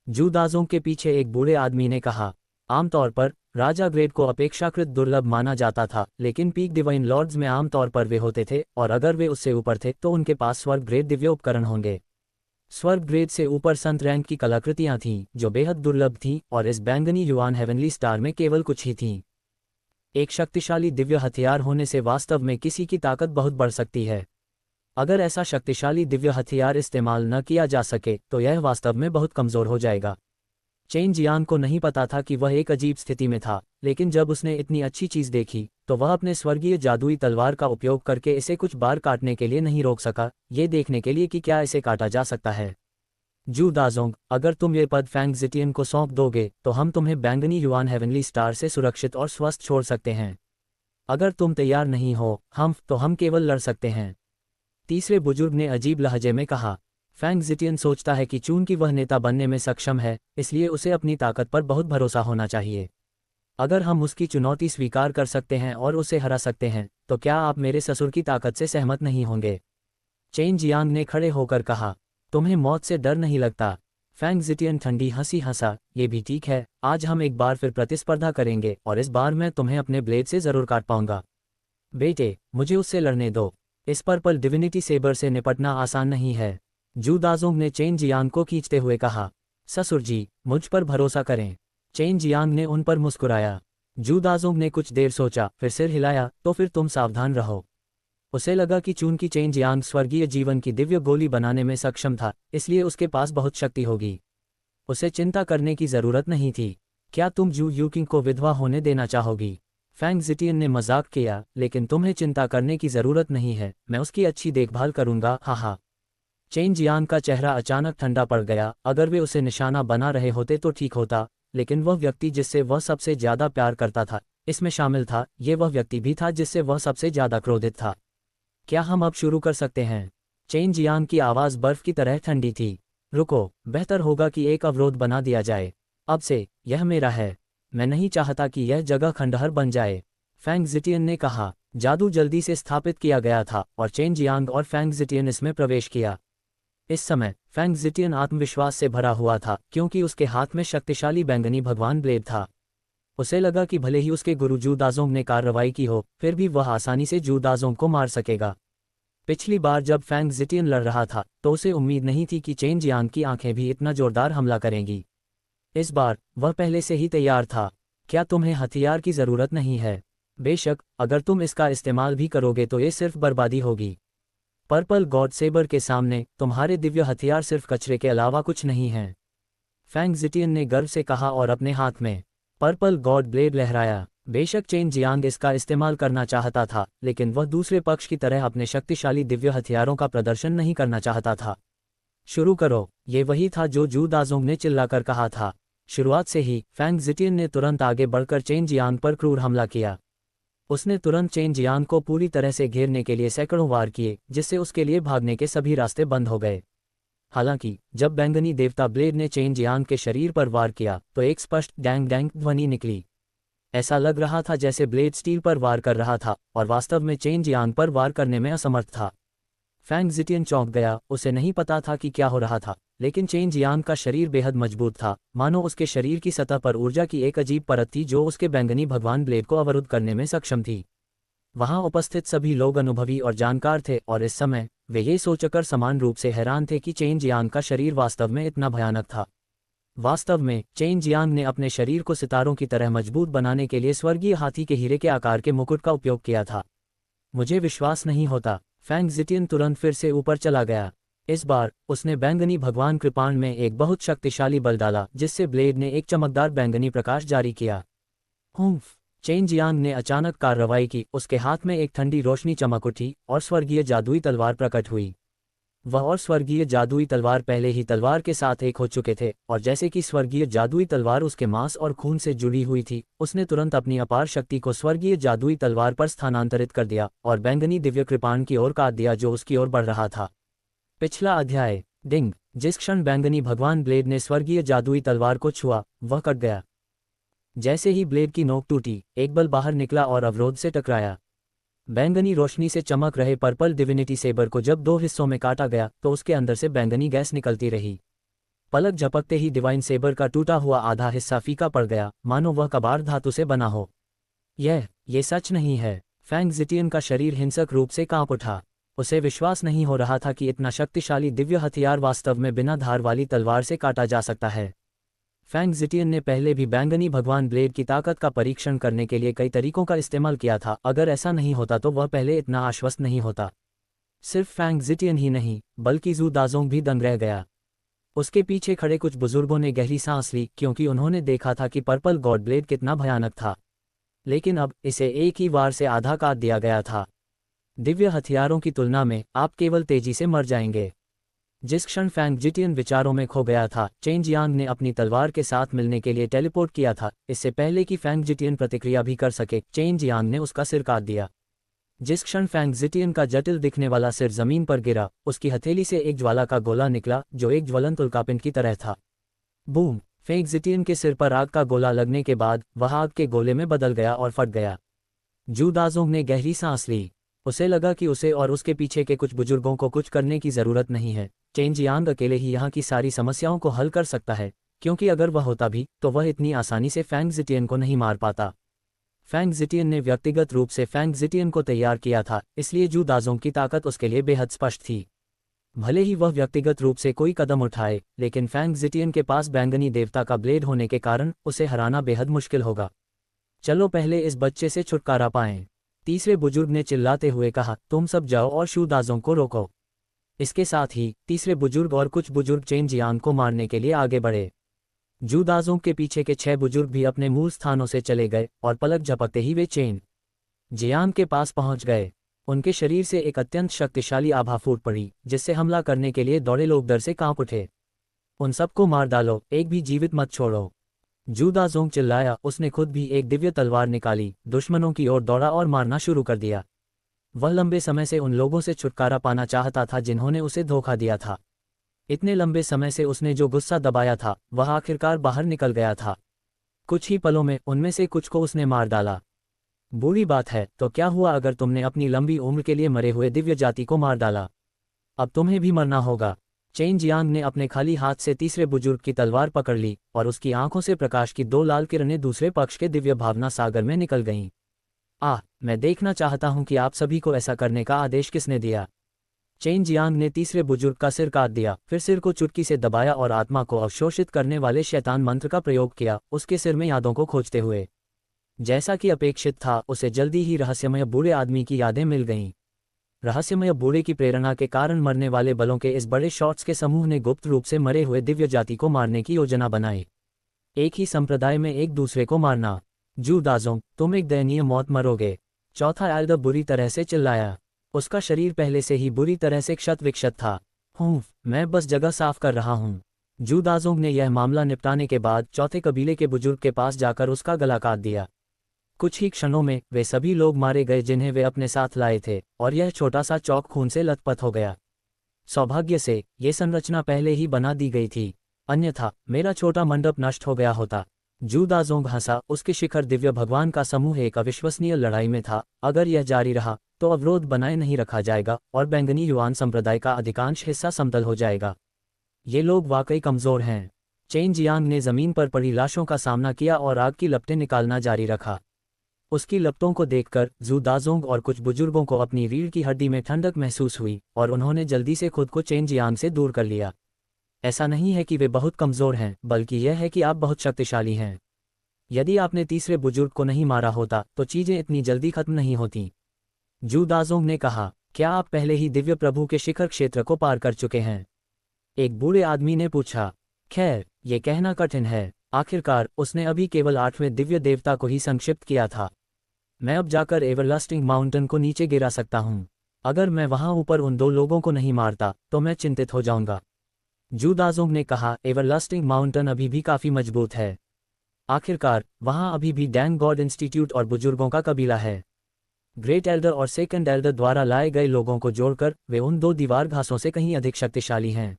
जू दाजोंग के पीछे एक बूढ़े आदमी ने कहा। आमतौर पर राजा ग्रेड को अपेक्षाकृत दुर्लभ माना जाता था, लेकिन पीक डिवाइन लॉर्ड्स में आमतौर पर वे होते थे, और अगर वे उससे ऊपर थे तो उनके पास स्वर्ग ग्रेड दिव्य उपकरण होंगे। स्वर्ग ग्रेड से ऊपर संत रैंक की कलाकृतियां थीं, जो बेहद दुर्लभ थीं, और इस बैंगनी युआन हेवनली स्टार में केवल कुछ ही थीं। एक शक्तिशाली दिव्य हथियार होने से वास्तव में किसी की ताकत बहुत बढ़ सकती है। अगर ऐसा शक्तिशाली दिव्य हथियार इस्तेमाल न किया जा सके तो यह वास्तव में बहुत कमज़ोर हो जाएगा। चेन जियांग को नहीं पता था कि वह एक अजीब स्थिति में था, लेकिन जब उसने इतनी अच्छी चीज़ देखी तो वह अपने स्वर्गीय जादुई तलवार का उपयोग करके इसे कुछ बार काटने के लिए नहीं रोक सका, ये देखने के लिए कि क्या इसे काटा जा सकता है। जू दाजोंग, अगर तुम ये पद फैंग जिटियन को सौंप दोगे तो हम तुम्हें बैंगनी युआन हेवनली स्टार से सुरक्षित और स्वस्थ छोड़ सकते हैं। अगर तुम तैयार नहीं हो हम केवल लड़ सकते हैं। तीसरे बुजुर्ग ने अजीब लहजे में कहा। फैंग जिटियन सोचता है कि चूंकि वह नेता बनने में सक्षम है, इसलिए उसे अपनी ताकत पर बहुत भरोसा होना चाहिए। अगर हम उसकी चुनौती स्वीकार कर सकते हैं और उसे हरा सकते हैं, तो क्या आप मेरे ससुर की ताकत से सहमत नहीं होंगे? चेन जियांग ने खड़े होकर कहा। तुम्हें मौत से डर नहीं लगता? फैंग जिटियन ठंडी हंसी हंसा। ये भी ठीक है, आज हम एक बार फिर प्रतिस्पर्धा करेंगे, और इस बार मैं तुम्हें अपने ब्लेड से जरूर काट पाऊंगा। बेटे, मुझे उससे लड़ने दो। इस पर्पल डिविनिटी सेबर से निपटना आसान नहीं है। जू दाजोंग ने चेन जियांग को खींचते हुए कहा। ससुर जी, मुझ पर भरोसा करें। चेन जियांग ने उन पर मुस्कुराया। जू दाजोंग ने कुछ देर सोचा, फिर सिर हिलाया। तो फिर तुम सावधान रहो। उसे लगा कि चूंकि चेन जियांग स्वर्गीय जीवन की दिव्य गोली बनाने में सक्षम था, इसलिए उसके पास बहुत शक्ति होगी। उसे चिंता करने की जरूरत नहीं थी। क्या तुम जू यूकिंग को विधवा होने देना चाहोगी? फैंग जिटियन ने मजाक किया। लेकिन तुम्हें चिंता करने की जरूरत नहीं है, मैं उसकी अच्छी देखभाल करूंगा। हा। चेन जियांग का चेहरा अचानक ठंडा पड़ गया। अगर वे उसे निशाना बना रहे होते तो ठीक होता, लेकिन वह व्यक्ति जिससे वह सबसे ज्यादा प्यार करता था इसमें शामिल था। ये वह व्यक्ति भी था जिससे वह सबसे ज्यादा क्रोधित था। क्या हम अब शुरू कर सकते हैं? चेन जियांग की आवाज़ बर्फ की तरह ठंडी थी। रुको, बेहतर होगा कि एक अवरोध बना दिया जाए। अब से यह मेरा है। मैं नहीं चाहता कि यह जगह खंडहर बन जाए। फैंग जिटियन ने कहा। जादू जल्दी से स्थापित किया गया था, और चेन जियांग और फैंग जिटियन इसमें प्रवेश किया। इस समय फैंग जिटियन आत्मविश्वास से भरा हुआ था, क्योंकि उसके हाथ में शक्तिशाली बैंगनी भगवान ब्लेड था। उसे लगा कि भले ही उसके गुरु जू दाजोंग ने कार्रवाई की हो, फिर भी वह आसानी से जू दाजोंग को मार सकेगा। पिछली बार जब फैंग जिटियन लड़ रहा था तो उसे उम्मीद नहीं थी कि चेन जियांग की आंखें भी इतना जोरदार हमला करेंगी। इस बार वह पहले से ही तैयार था। क्या तुम्हें हथियार की जरूरत नहीं है? बेशक, अगर तुम इसका इस्तेमाल भी करोगे तो ये सिर्फ बर्बादी होगी। पर्पल गॉड सेबर के सामने तुम्हारे दिव्य हथियार सिर्फ कचरे के अलावा कुछ नहीं हैं। फैंग जिटियन ने गर्व से कहा और अपने हाथ में पर्पल गॉड ब्लेड लहराया। बेशक चेन जियांग इसका इस्तेमाल करना चाहता था, लेकिन वह दूसरे पक्ष की तरह अपने शक्तिशाली दिव्य हथियारों का प्रदर्शन नहीं करना चाहता था। शुरू करो, ये वही था जो जू दाजोंग ने चिल्लाकर कहा था। शुरुआत से ही फैंग जिटियन ने तुरंत आगे बढ़कर चेन जियांग पर क्रूर हमला किया। उसने तुरंत चेन जियांग को पूरी तरह से घेरने के लिए सैकड़ों वार किए, जिससे उसके लिए भागने के सभी रास्ते बंद हो गए। हालांकि जब बैंगनी देवता ब्लेड ने चेन जियांग के शरीर पर वार किया तो एक स्पष्ट डैंग डैंग ध्वनि निकली। ऐसा लग रहा था जैसे ब्लेड स्टील पर वार कर रहा था और वास्तव में चेन जियांग पर वार करने में असमर्थ था। फैंग जिटियन चौंक गया, उसे नहीं पता था कि क्या हो रहा था, लेकिन चेन जियांग का शरीर बेहद मजबूत था, मानो उसके शरीर की सतह पर ऊर्जा की एक अजीब परत थी जो उसके बैंगनी भगवान ब्लेड को अवरुद्ध करने में सक्षम थी। वहां उपस्थित सभी लोग अनुभवी और जानकार थे और इस समय वे ये सोचकर समान रूप से हैरान थे कि चेन जियांग का शरीर वास्तव में इतना भयानक था। वास्तव में चेन जियांग ने अपने शरीर को सितारों की तरह मजबूत बनाने के लिए स्वर्गीय हाथी के हीरे के आकार के मुकुट का उपयोग किया था। मुझे विश्वास नहीं होता। फैंग जिटियन तुरंत फिर से ऊपर चला गया। इस बार उसने बैंगनी भगवान कृपाण में एक बहुत शक्तिशाली बल डाला, जिससे ब्लेड ने एक चमकदार बैंगनी प्रकाश जारी किया। हुम्फ! चेन जियांग ने अचानक कार्रवाई की, उसके हाथ में एक ठंडी रोशनी चमक उठी और स्वर्गीय जादुई तलवार प्रकट हुई। वह और स्वर्गीय जादुई तलवार पहले ही तलवार के साथ एक हो चुके थे, और जैसे कि स्वर्गीय जादुई तलवार उसके मांस और खून से जुड़ी हुई थी, उसने तुरंत अपनी अपार शक्ति को स्वर्गीय जादुई तलवार पर स्थानांतरित कर दिया और बैंगनी दिव्य कृपाण की ओर काट दिया जो उसकी ओर बढ़ रहा था। पिछला अध्याय। डिंग! जिस क्षण बैंगनी भगवान ब्लेड ने स्वर्गीय जादुई तलवार को छुआ, वह कट गया। जैसे ही ब्लेड की नोक टूटी, एक बल बाहर निकला और अवरोध से टकराया। बैंगनी रोशनी से चमक रहे पर्पल डिविनिटी सेबर को जब दो हिस्सों में काटा गया तो उसके अंदर से बैंगनी गैस निकलती रही। पलक झपकते ही डिवाइन सेबर का टूटा हुआ आधा हिस्सा फीका पड़ गया, मानो वह कबाड़ धातु से बना हो। ये सच नहीं है। फैंग जिटियन का शरीर हिंसक रूप से कांप उठा। उसे विश्वास नहीं हो रहा था कि इतना शक्तिशाली दिव्य हथियार वास्तव में बिना धार वाली तलवार से काटा जा सकता है। फैंग जिटियन ने पहले भी बैंगनी भगवान ब्लेड की ताकत का परीक्षण करने के लिए कई तरीकों का इस्तेमाल किया था। अगर ऐसा नहीं होता तो वह पहले इतना आश्वस्त नहीं होता। सिर्फ फैंग जिटियन ही नहीं, बल्कि जू दाजोंग भी दंग रह गया। उसके पीछे खड़े कुछ बुजुर्गों ने गहरी सांस ली, क्योंकि उन्होंने देखा था कि पर्पल गॉड ब्लेड कितना भयानक था। लेकिन अब इसे एक ही वार से आधा काट दिया गया था। दिव्य हथियारों की तुलना में आप केवल तेजी से मर जाएंगे। जिस क्षण फैंग जिटियन विचारों में खो गया था, चेन जियांग ने अपनी तलवार के साथ मिलने के लिए टेलीपोर्ट किया था। इससे पहले कि फैंग जिटियन प्रतिक्रिया भी कर सके, चेन जियांग ने उसका सिर काट दिया। जिस क्षण फैंग जिटियन का जटिल दिखने वाला सिर जमीन पर गिरा, उसकी हथेली से एक ज्वाला का गोला निकला जो एक ज्वलंत उल्कापिंड की तरह था। बूम! फैंग जिटियन के सिर पर आग का गोला लगने के बाद वह आग के गोले में बदल गया और फट गया। जू दाजोंग ने गहरी सांस ली। उसे लगा कि उसे और उसके पीछे के कुछ बुजुर्गों को कुछ करने की जरूरत नहीं है। चेन जियांग अकेले ही यहाँ की सारी समस्याओं को हल कर सकता है, क्योंकि अगर वह होता भी तो वह इतनी आसानी से फैंग जिटियन को नहीं मार पाता। फैंग जिटियन ने व्यक्तिगत रूप से फैंग जिटियन को तैयार किया था, इसलिए जू दाजोंग की ताकत उसके लिए बेहद स्पष्ट थी। भले ही वह व्यक्तिगत रूप से कोई कदम उठाए, लेकिन फैंग जिटियन के पास बैंगनी देवता का ब्लेड होने के कारण उसे हराना बेहद मुश्किल होगा। चलो पहले इस बच्चे से छुटकारा पाएं। तीसरे बुजुर्ग ने चिल्लाते हुए कहा, तुम सब जाओ और शू दाजोंग को रोको। इसके साथ ही तीसरे बुजुर्ग और कुछ बुजुर्ग चेन जियांग को मारने के लिए आगे बढ़े। जू दाजोंग के पीछे के 6 बुजुर्ग भी अपने मूल स्थानों से चले गए और पलक झपकते ही वे चेन जियांग के पास पहुंच गए। उनके शरीर से एक अत्यंत शक्तिशाली आभा फूट पड़ी, जिससे हमला करने के लिए दौड़े लोग डर से कांप उठे। उन सबको मार डालो, एक भी जीवित मत छोड़ो। जू दाजोंग चिल्लाया। उसने खुद भी एक दिव्य तलवार निकाली, दुश्मनों की ओर दौड़ा और मारना शुरू कर दिया। वह लंबे समय से उन लोगों से छुटकारा पाना चाहता था जिन्होंने उसे धोखा दिया था। इतने लंबे समय से उसने जो गुस्सा दबाया था, वह आखिरकार बाहर निकल गया था। कुछ ही पलों में उनमें से कुछ को उसने मार डाला। बुरी बात है, तो क्या हुआ अगर तुमने अपनी लंबी उम्र के लिए मरे हुए दिव्य जाति को मार डाला? अब तुम्हें भी मरना होगा। चेन जियांग ने अपने खाली हाथ से तीसरे बुजुर्ग की तलवार पकड़ ली और उसकी आंखों से प्रकाश की 2 लाल किरणें दूसरे पक्ष के दिव्य भावना सागर में निकल गईं। मैं देखना चाहता हूं कि आप सभी को ऐसा करने का आदेश किसने दिया। चेन जियांग ने तीसरे बुजुर्ग का सिर काट दिया, फिर सिर को चुटकी से दबाया और आत्मा को अवशोषित करने वाले शैतान मंत्र का प्रयोग किया, उसके सिर में यादों को खोजते हुए। जैसा कि अपेक्षित था, उसे जल्दी ही रहस्यमय बूढ़े आदमी की यादें मिल गईं। रहस्यमय बूढ़े की प्रेरणा के कारण मरने वाले बलों के इस बड़े शॉट्स के समूह ने गुप्त रूप से मरे हुए दिव्य जाति को मारने की योजना बनाई। एक ही संप्रदाय में एक दूसरे को मारना। जू दाजोंग, तुम एक दयनीय मौत मरोगे। चौथा एल्डर बुरी तरह से चिल्लाया। उसका शरीर पहले से ही बुरी तरह से क्षत विक्षत था। मैं बस जगह साफ कर रहा हूँ। जू दाजोंग ने यह मामला निपटाने के बाद चौथे कबीले के बुजुर्ग के पास जाकर उसका गला काट दिया। कुछ ही क्षणों में वे सभी लोग मारे गए जिन्हें वे अपने साथ लाए थे, और यह छोटा सा चौक खून से लथपथ हो गया। सौभाग्य से ये संरचना पहले ही बना दी गई थी, अन्यथा मेरा छोटा मंडप नष्ट हो गया होता। जू दाजोंग हंसा। उसके शिखर दिव्य भगवान का समूह एक अविश्वसनीय लड़ाई में था। अगर यह जारी रहा तो अवरोध बनाए नहीं रखा जाएगा और बैंगनी युआन संप्रदाय का अधिकांश हिस्सा समतल हो जाएगा। ये लोग वाकई कमजोर हैं। चेन जियांग ने जमीन पर पड़ी लाशों का सामना किया और आग की लपटें निकालना जारी रखा। उसकी लपटों को देखकर जू दाजोंग और कुछ बुजुर्गों को अपनी रीढ़ की हड्डी में ठंडक महसूस हुई और उन्होंने जल्दी से खुद को चेन जियांग से दूर कर लिया। ऐसा नहीं है कि वे बहुत कमजोर हैं, बल्कि यह है कि आप बहुत शक्तिशाली हैं। यदि आपने तीसरे बुजुर्ग को नहीं मारा होता तो चीजें इतनी जल्दी खत्म नहीं होती। जू दाजोंग ने कहा, क्या आप पहले ही दिव्य प्रभु के शिखर क्षेत्र को पार कर चुके हैं? एक बूढ़े आदमी ने पूछा। खैर, ये कहना कठिन है। आखिरकार उसने अभी केवल 8वें दिव्य देवता को ही संक्षिप्त किया था। मैं अब जाकर एवरलास्टिंग माउंटेन को नीचे गिरा सकता हूँ। अगर मैं वहां ऊपर उन 2 लोगों को नहीं मारता तो मैं चिंतित हो जाऊंगा। जू दाजोंग ने कहा, एवरलास्टिंग माउंटेन अभी भी काफी मजबूत है। आखिरकार वहां अभी भी डैंग गॉड इंस्टीट्यूट और बुजुर्गों का कबीला है। ग्रेट एल्डर और सेकंड एल्डर द्वारा लाए गए लोगों को जोड़कर वे उन 2 दीवार घासों से कहीं अधिक शक्तिशाली हैं।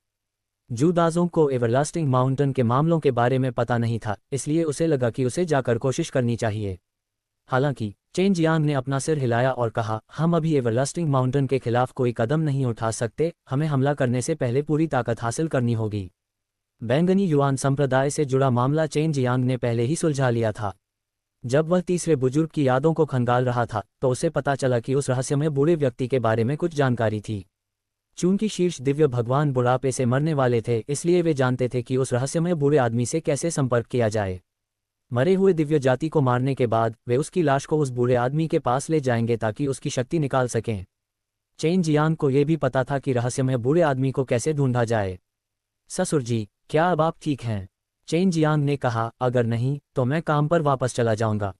जू दाजोंग को एवरलास्टिंग माउंटेन के मामलों के बारे में पता नहीं था, इसलिए उसे लगा कि उसे जाकर कोशिश करनी चाहिए। हालांकि चेन जियांग ने अपना सिर हिलाया और कहा, हम अभी एवरलास्टिंग माउंटेन के खिलाफ कोई कदम नहीं उठा सकते। हमें हमला करने से पहले पूरी ताकत हासिल करनी होगी। बैंगनी युआन संप्रदाय से जुड़ा मामला चेन जियांग ने पहले ही सुलझा लिया था। जब वह तीसरे बुजुर्ग की यादों को खंगाल रहा था तो उसे पता चला कि उस रहस्यमय बूढ़े व्यक्ति के बारे में कुछ जानकारी थी। चूंकि शीर्ष दिव्य भगवान बुढ़ापे से मरने वाले थे, इसलिए वे जानते थे कि उस रहस्यमय बूढ़े आदमी से कैसे संपर्क किया जाए। मरे हुए दिव्य जाति को मारने के बाद वे उसकी लाश को उस बूढ़े आदमी के पास ले जाएंगे ताकि उसकी शक्ति निकाल सकें। चेन जियांग को यह भी पता था कि रहस्यमय बूढ़े आदमी को कैसे ढूंढा जाए। ससुर जी, क्या अब आप ठीक हैं? चेन जियांग ने कहा, अगर नहीं तो मैं काम पर वापस चला जाऊंगा।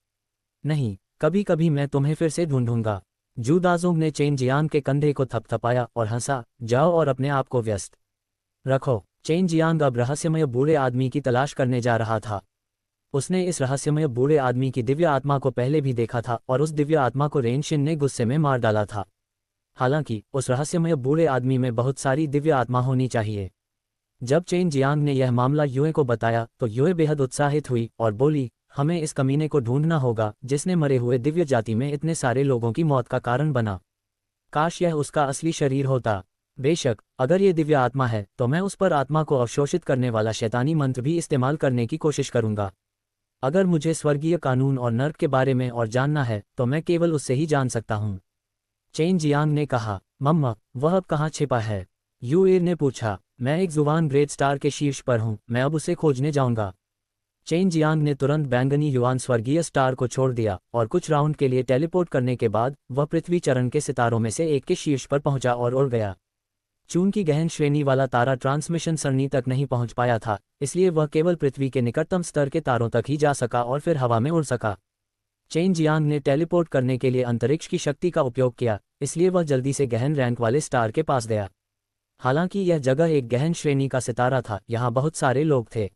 नहीं, कभी कभी मैं तुम्हें फिर से ढूंढूंगा। जू दाजोंग ने चेन जियांग के कंधे को थपथपाया और हंसा। जाओ और अपने आप को व्यस्त रखो। चेन जियांग अब रहस्यमय बूढ़े आदमी की तलाश करने जा रहा था। उसने इस रहस्यमय बूढ़े आदमी की दिव्य आत्मा को पहले भी देखा था और उस दिव्य आत्मा को रेन शिन ने गुस्से में मार डाला था। हालांकि उस रहस्यमय बूढ़े आदमी में बहुत सारी दिव्य आत्मा होनी चाहिए। जब चेन जियांग ने यह मामला युए को बताया तो युए बेहद उत्साहित हुई और बोली, हमें इस कमीने को ढूंढना होगा जिसने मरे हुए दिव्य जाति में इतने सारे लोगों की मौत का कारण बना। काश यह उसका असली शरीर होता। बेशक, अगर ये दिव्य आत्मा है तो मैं उस पर आत्मा को अवशोषित करने वाला शैतानी मंत्र भी इस्तेमाल करने की कोशिश करूंगा। अगर मुझे स्वर्गीय कानून और नर्क के बारे में और जानना है तो मैं केवल उससे ही जान सकता हूँ। चेन जियांग ने कहा, मम्मा, वह अब कहाँ छिपा है? युए ने पूछा। मैं एक जुवान ग्रेट स्टार के शीर्ष पर हूँ, मैं अब उसे खोजने जाऊंगा। चेन जियांग ने तुरंत बैंगनी युआन स्वर्गीय स्टार को छोड़ दिया और कुछ राउंड के लिए टेलीपोर्ट करने के बाद वह पृथ्वी चरण के सितारों में से एक के शीर्ष पर पहुंचा और उड़ गया। चूंकि गहन श्रेणी वाला तारा ट्रांसमिशन सरणी तक नहीं पहुंच पाया था, इसलिए वह केवल पृथ्वी के निकटतम स्तर के तारों तक ही जा सका और फिर हवा में उड़ सका। चेन जियांग ने टेलीपोर्ट करने के लिए अंतरिक्ष की शक्ति का उपयोग किया, इसलिए वह जल्दी से गहन रैंक वाले स्टार के पास गया। हालांकि यह जगह एक गहन श्रेणी का सितारा था, यहाँ बहुत सारे लोग थे।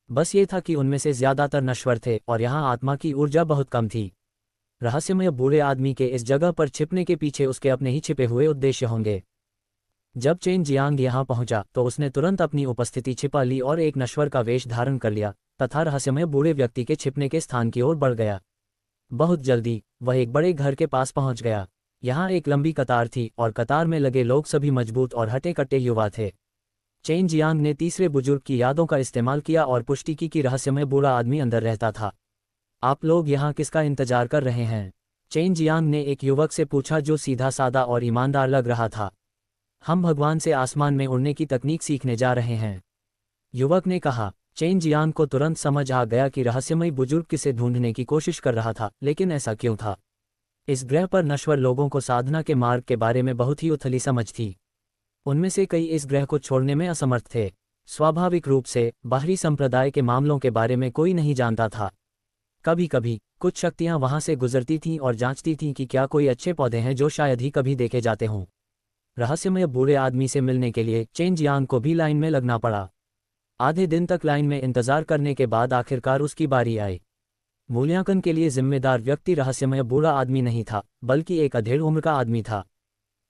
बस ये था कि उनमें से ज्यादातर नश्वर थे और यहाँ आत्मा की ऊर्जा बहुत कम थी। रहस्यमय बूढ़े आदमी के इस जगह पर छिपने के पीछे उसके अपने ही छिपे हुए उद्देश्य होंगे। जब चेन जियांग यहाँ पहुंचा तो उसने तुरंत अपनी उपस्थिति छिपा ली और एक नश्वर का वेश धारण कर लिया तथा रहस्यमय बूढ़े व्यक्ति के छिपने के स्थान की ओर बढ़ गया। बहुत जल्दी वह एक बड़े घर के पास पहुंच गया। यहाँ एक लंबी कतार थी और कतार में लगे लोग सभी मजबूत और हटे कट्टे युवा थे। चेन जियांग ने तीसरे बुजुर्ग की यादों का इस्तेमाल किया और पुष्टि की कि रहस्यमय बूढ़ा आदमी अंदर रहता था। आप लोग यहाँ किसका इंतजार कर रहे हैं? चेन जियांग ने एक युवक से पूछा जो सीधा सादा और ईमानदार लग रहा था। हम भगवान से आसमान में उड़ने की तकनीक सीखने जा रहे हैं, युवक ने कहा। चेन जियांग को तुरंत समझ आ गया कि रहस्यमय बुजुर्ग किसे ढूंढने की कोशिश कर रहा था, लेकिन ऐसा क्यों था? इस ग्रह पर नश्वर लोगों को साधना के मार्ग के बारे में बहुत ही उथली समझ थी। उनमें से कई इस ग्रह को छोड़ने में असमर्थ थे। स्वाभाविक रूप से बाहरी संप्रदाय के मामलों के बारे में कोई नहीं जानता था। कभी कभी कुछ शक्तियां वहां से गुजरती थीं और जांचती थीं कि क्या कोई अच्छे पौधे हैं जो शायद ही कभी देखे जाते हों। रहस्यमय बूढ़े आदमी से मिलने के लिए चेन जियांग को भी लाइन में लगना पड़ा। आधे दिन तक लाइन में इंतजार करने के बाद आखिरकार उसकी बारी आई। मूल्यांकन के लिए जिम्मेदार व्यक्ति रहस्यमय बूढ़ा आदमी नहीं था, बल्कि एक अधेड़ उम्र का आदमी था।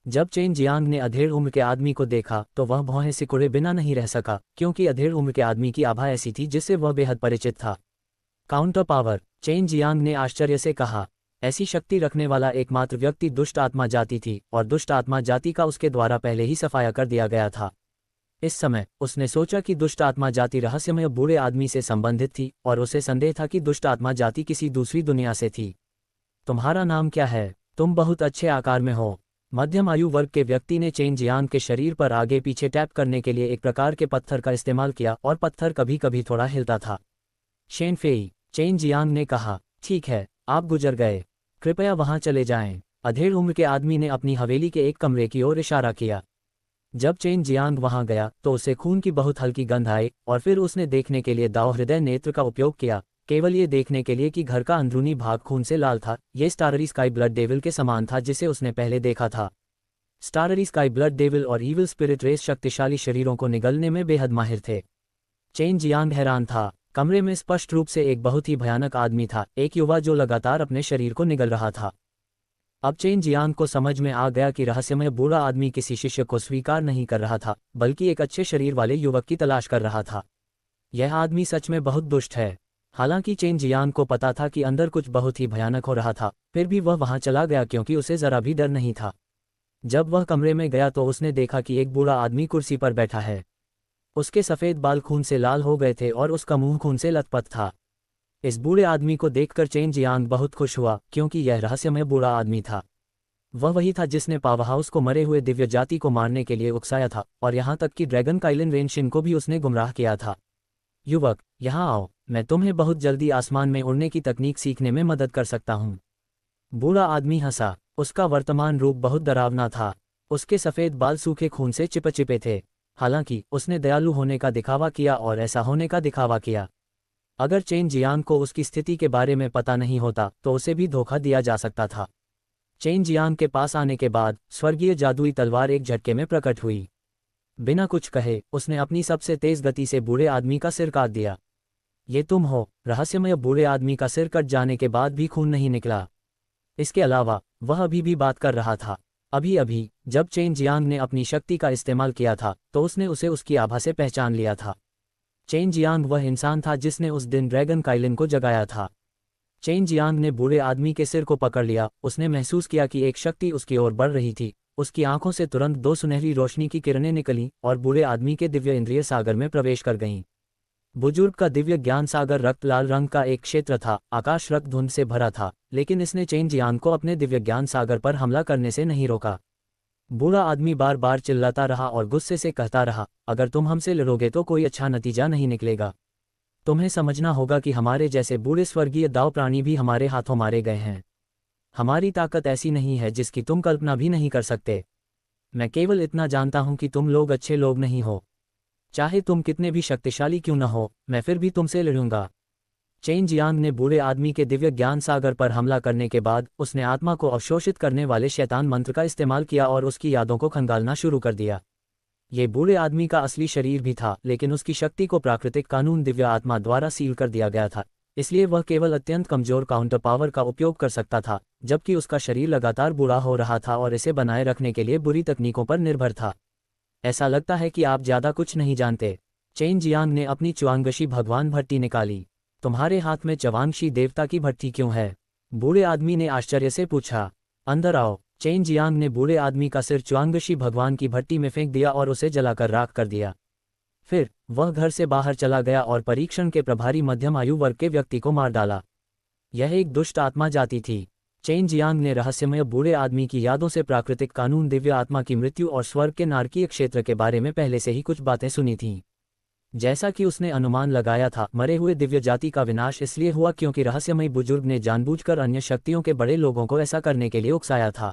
जब चेन जियांग ने अधेड़ उम्र के आदमी को देखा तो वह भौहें सिकुड़े बिना नहीं रह सका, क्योंकि अधेड़ उम्र के आदमी की आभा ऐसी थी जिससे वह बेहद परिचित था। काउंटर पावर, चेन जियांग ने आश्चर्य से कहा। ऐसी शक्ति रखने वाला एकमात्र व्यक्ति दुष्ट आत्मा जाति थी, और दुष्ट आत्मा जाति का उसके द्वारा पहले ही सफाया कर दिया गया था। इस समय उसने सोचा कि दुष्ट आत्मा जाति रहस्यमय बूढ़े आदमी से संबंधित थी, और उसे संदेह था कि दुष्ट आत्मा जाति किसी दूसरी दुनिया से थी। तुम्हारा नाम क्या है? तुम बहुत अच्छे आकार में हो। मध्यम आयु वर्ग के व्यक्ति ने चेन जियांग के शरीर पर आगे पीछे टैप करने के लिए एक प्रकार के पत्थर का इस्तेमाल किया, और पत्थर कभी कभी थोड़ा हिलता था। शेन फेई, चेन जियांग ने कहा, ठीक है, आप गुजर गए, कृपया वहां चले जाएं। अधेड़ उम्र के आदमी ने अपनी हवेली के एक कमरे की ओर इशारा किया। जब चेन जियांग वहां गया तो उसे खून की बहुत हल्की गंध आई, और फिर उसने देखने के लिए दाव हृदय नेत्र का उपयोग किया, केवल ये देखने के लिए कि घर का अंदरूनी भाग खून से लाल था। ये स्टाररी स्काई ब्लड डेविल के समान था जिसे उसने पहले देखा था। स्टाररी स्काई ब्लड डेविल और ईविल स्पिरिट रेस शक्तिशाली शरीरों को निगलने में बेहद माहिर थे। चेन जियांग हैरान था। कमरे में स्पष्ट रूप से एक बहुत ही भयानक आदमी था, एक युवा जो लगातार अपने शरीर को निगल रहा था। अब चेन जियांग को समझ में आ गया कि रहस्यमय बूढ़ा आदमी किसी शिष्य को स्वीकार नहीं कर रहा था, बल्कि एक अच्छे शरीर वाले युवक की तलाश कर रहा था। यह आदमी सच में बहुत दुष्ट है। हालांकि चेन जियांग को पता था कि अंदर कुछ बहुत ही भयानक हो रहा था, फिर भी वह वहां चला गया क्योंकि उसे जरा भी डर नहीं था। जब वह कमरे में गया तो उसने देखा कि एक बूढ़ा आदमी कुर्सी पर बैठा है। उसके सफ़ेद बाल खून से लाल हो गए थे और उसका मुंह खून से लथपथ था। इस बूढ़े आदमी को देखकर चेन जियांग बहुत खुश हुआ, क्योंकि यह रहस्यमय बूढ़ा आदमी था। वह वही था जिसने पावरहाउस को मरे हुए दिव्य जाति को मारने के लिए उकसाया था, और यहाँ तक कि ड्रैगन काइलिन रेनशिन को भी उसने गुमराह किया था। युवक, यहाँ आओ, मैं तुम्हें बहुत जल्दी आसमान में उड़ने की तकनीक सीखने में मदद कर सकता हूँ। बूढ़ा आदमी हंसा। उसका वर्तमान रूप बहुत डरावना था। उसके सफ़ेद बाल सूखे खून से चिपचिपे थे। हालांकि उसने दयालु होने का दिखावा किया और ऐसा होने का दिखावा किया। अगर चेन जियांग को उसकी स्थिति के बारे में पता नहीं होता तो उसे भी धोखा दिया जा सकता था। चेन जियांग के पास आने के बाद स्वर्गीय जादुई तलवार एक झटके में प्रकट हुई। बिना कुछ कहे उसने अपनी सबसे तेज गति से बूढ़े आदमी का सिर काट दिया। ये तुम हो? रहस्यमय बूढ़े आदमी का सिर कट जाने के बाद भी खून नहीं निकला। इसके अलावा वह अभी भी बात कर रहा था। अभी अभी जब चेन जियांग ने अपनी शक्ति का इस्तेमाल किया था तो उसने उसे उसकी आभा से पहचान लिया था। चेन जियांग वह इंसान था जिसने उस दिन ड्रैगन काइलिन को जगाया था। चेन जियांग ने बूढ़े आदमी के सिर को पकड़ लिया। उसने महसूस किया कि एक शक्ति उसकी ओर बढ़ रही थी। उसकी आंखों से तुरंत दो सुनहरी रोशनी की किरणें निकलीं और बूढ़े आदमी के दिव्य इंद्रिय सागर में प्रवेश कर गईं। बुजुर्ग का दिव्य ज्ञान सागर रक्त लाल रंग का एक क्षेत्र था। आकाश रक्त धुंध से भरा था, लेकिन इसने चेन जियांग को अपने दिव्य ज्ञान सागर पर हमला करने से नहीं रोका। बूढ़ा आदमी बार बार चिल्लाता रहा और गुस्से से कहता रहा, अगर तुम हमसे लड़ोगे तो कोई अच्छा नतीजा नहीं निकलेगा। तुम्हें समझना होगा कि हमारे जैसे बूढ़े स्वर्गीय दाव प्राणी भी हमारे हाथों मारे गए हैं। हमारी ताकत ऐसी नहीं है जिसकी तुम कल्पना भी नहीं कर सकते। मैं केवल इतना जानता हूं कि तुम लोग अच्छे लोग नहीं हो। चाहे तुम कितने भी शक्तिशाली क्यों न हो, मैं फिर भी तुमसे लड़ूंगा। चेन जियांग ने बूढ़े आदमी के दिव्य ज्ञान सागर पर हमला करने के बाद उसने आत्मा को अवशोषित करने वाले शैतान मंत्र का इस्तेमाल किया और उसकी यादों को खंगालना शुरू कर दिया। ये बूढ़े आदमी का असली शरीर भी था, लेकिन उसकी शक्ति को प्राकृतिक कानून दिव्य आत्मा द्वारा सील कर दिया गया था, इसलिए वह केवल अत्यंत कमजोर काउंटर पावर का उपयोग कर सकता था, जबकि उसका शरीर लगातार बूढ़ा हो रहा था और इसे बनाए रखने के लिए बुरी तकनीकों पर निर्भर था। ऐसा लगता है कि आप ज्यादा कुछ नहीं जानते। चेन जियांग ने अपनी च्वांगशी भगवान भट्टी निकाली। तुम्हारे हाथ में च्वांगशी देवता की भट्टी क्यों है? बूढ़े आदमी ने आश्चर्य से पूछा। अंदर आओ। चेन जियांग ने बूढ़े आदमी का सिर च्वांगशी भगवान की भट्टी में फेंक दिया और उसे जलाकर राख कर दिया। फिर वह घर से बाहर चला गया और परीक्षण के प्रभारी मध्यम आयु वर्ग के व्यक्ति को मार डाला। यह एक दुष्ट आत्मा जाति थी। चेन जियांग ने रहस्यमय बूढ़े आदमी की यादों से प्राकृतिक कानून दिव्य आत्मा की मृत्यु और स्वर्ग के नारकीय क्षेत्र के बारे में पहले से ही कुछ बातें सुनी थीं। जैसा कि उसने अनुमान लगाया था, मरे हुए दिव्य जाति का विनाश इसलिए हुआ क्योंकि रहस्यमयी बुजुर्ग ने जानबूझकर अन्य शक्तियों के बड़े लोगों को ऐसा करने के लिए उकसाया था।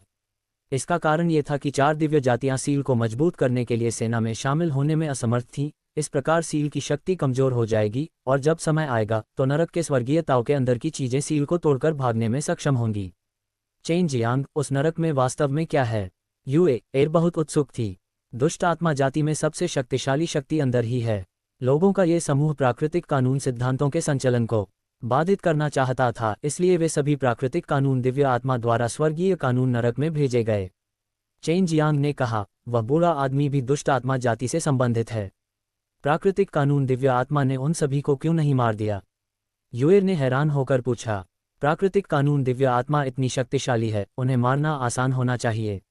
इसका कारण ये था कि 4 दिव्य जातियां सील को मजबूत करने के लिए सेना में शामिल होने में असमर्थ थीं, इस प्रकार सील की शक्ति कमजोर हो जाएगी और जब समय आएगा तो नरक के स्वर्गीय ताओ के अंदर की चीजें सील को तोड़कर भागने में सक्षम होंगी। चेन जियांग, उस नरक में वास्तव में क्या है? एर बहुत उत्सुक थी। दुष्ट आत्मा जाति में सबसे शक्तिशाली शक्ति अंदर ही है। लोगों का ये समूह प्राकृतिक कानून सिद्धांतों के संचलन को बाधित करना चाहता था, इसलिए वे सभी प्राकृतिक कानून दिव्य आत्मा द्वारा स्वर्गीय कानून नरक में भेजे गए। चेन जियांग ने कहा, वह बूढ़ा आदमी भी दुष्ट आत्मा जाति से संबंधित है। प्राकृतिक कानून दिव्य आत्मा ने उन सभी को क्यों नहीं मार दिया? यूएर ने हैरान होकर पूछा। प्राकृतिक कानून दिव्य आत्मा इतनी शक्तिशाली है, उन्हें मारना आसान होना चाहिए।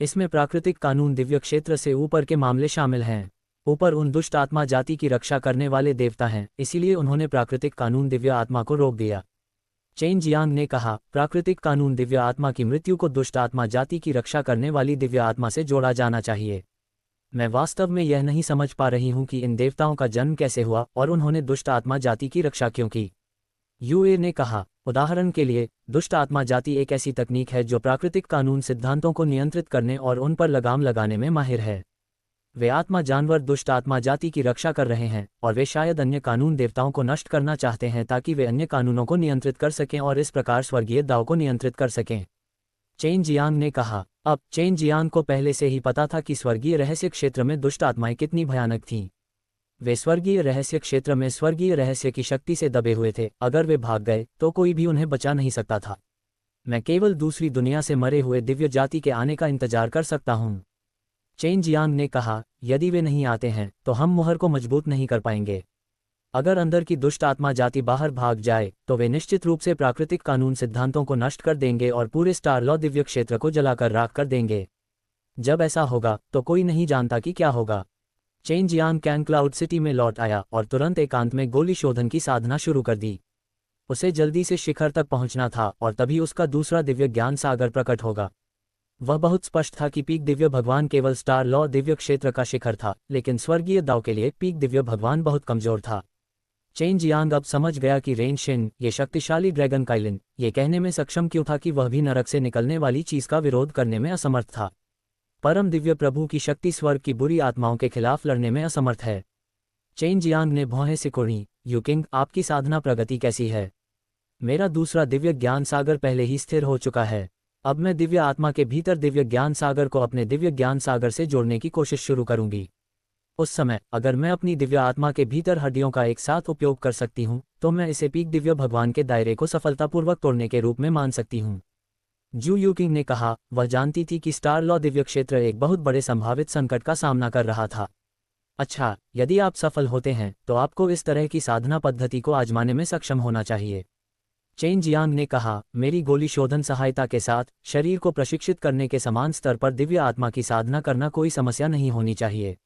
इसमें प्राकृतिक कानून दिव्य क्षेत्र से ऊपर के मामले शामिल हैं। ऊपर उन दुष्ट आत्मा जाति की रक्षा करने वाले देवता हैं, इसीलिए उन्होंने प्राकृतिक कानून दिव्य आत्मा को रोक दिया। चेन जियांग ने कहा, प्राकृतिक कानून दिव्य आत्मा की मृत्यु को दुष्ट आत्मा जाति की रक्षा करने वाली दिव्य आत्मा से जोड़ा जाना चाहिए। मैं वास्तव में यह नहीं समझ पा रही हूं कि इन देवताओं का जन्म कैसे हुआ और उन्होंने दुष्ट आत्मा जाति की रक्षा क्यों की। यूएर ने कहा, उदाहरण के लिए, दुष्ट आत्मा जाति एक ऐसी तकनीक है जो प्राकृतिक कानून सिद्धांतों को नियंत्रित करने और उन पर लगाम लगाने में माहिर है। वे आत्मा जानवर दुष्ट आत्मा जाति की रक्षा कर रहे हैं और वे शायद अन्य कानून देवताओं को नष्ट करना चाहते हैं ताकि वे अन्य कानूनों को नियंत्रित कर सकें और इस प्रकार स्वर्गीय दाव को नियंत्रित कर सकें। चेन जियांग ने कहा। अब चेन जियांग को पहले से ही पता था कि स्वर्गीय रहस्य क्षेत्र में दुष्ट आत्माएं कितनी भयानक थीं। वे स्वर्गीय रहस्य क्षेत्र में स्वर्गीय रहस्य की शक्ति से दबे हुए थे। अगर वे भाग गए तो कोई भी उन्हें बचा नहीं सकता था। मैं केवल दूसरी दुनिया से मरे हुए दिव्य जाति के आने का इंतजार कर सकता हूँ। चेन जियांग ने कहा, यदि वे नहीं आते हैं तो हम मुहर को मजबूत नहीं कर पाएंगे। अगर अंदर की दुष्ट आत्मा जाति बाहर भाग जाए तो वे निश्चित रूप से प्राकृतिक कानून सिद्धांतों को नष्ट कर देंगे और पूरे स्टार लॉ दिव्य क्षेत्र को जलाकर राख कर देंगे। जब ऐसा होगा तो कोई नहीं जानता कि क्या होगा। Chain Jiang can could city में लौट आया और तुरंत एकांत में गोली शोधन की साधना शुरू कर दी। उसे जल्दी से शिखर तक पहुंचना था और तभी उसका दूसरा दिव्य ज्ञान सागर प्रकट होगा। वह बहुत स्पष्ट था कि पीक दिव्य भगवान केवल स्टार लॉ दिव्य क्षेत्र का शिखर था, लेकिन स्वर्गीय दाव के लिए पीक दिव्य भगवान बहुत कमजोर था। चेन जियांग अब समझ गया कि रेन शिन, ये शक्तिशाली ड्रैगन काइलिन, ये कहने में सक्षम क्यों था कि वह भी नरक से निकलने वाली चीज का विरोध करने में असमर्थ था। परम दिव्य प्रभु की शक्ति स्वर्ग की बुरी आत्माओं के खिलाफ लड़ने में असमर्थ है। चेन जियांग ने भौहें सिकोड़ी। यूकिंग, आपकी साधना प्रगति कैसी है? मेरा दूसरा दिव्य ज्ञान सागर पहले ही स्थिर हो चुका है। अब मैं दिव्य आत्मा के भीतर दिव्य ज्ञान सागर को अपने दिव्य ज्ञान सागर से जोड़ने की कोशिश शुरू करूंगी। उस समय अगर मैं अपनी दिव्य आत्मा के भीतर हड्डियों का एक साथ उपयोग कर सकती हूं तो मैं इसे पीक दिव्य भगवान के दायरे को सफलतापूर्वक तोड़ने के रूप में मान सकती हूं। जू यूकिंग ने कहा, वह जानती थी कि स्टार लॉ दिव्य क्षेत्र एक बहुत बड़े संभावित संकट का सामना कर रहा था। अच्छा, यदि आप सफल होते हैं तो आपको इस तरह की साधना पद्धति को आजमाने में सक्षम होना चाहिए। चेन जियांग ने कहा, मेरी गोली शोधन सहायता के साथ शरीर को प्रशिक्षित करने के समान स्तर पर दिव्य आत्मा की साधना करना कोई समस्या नहीं होनी चाहिए।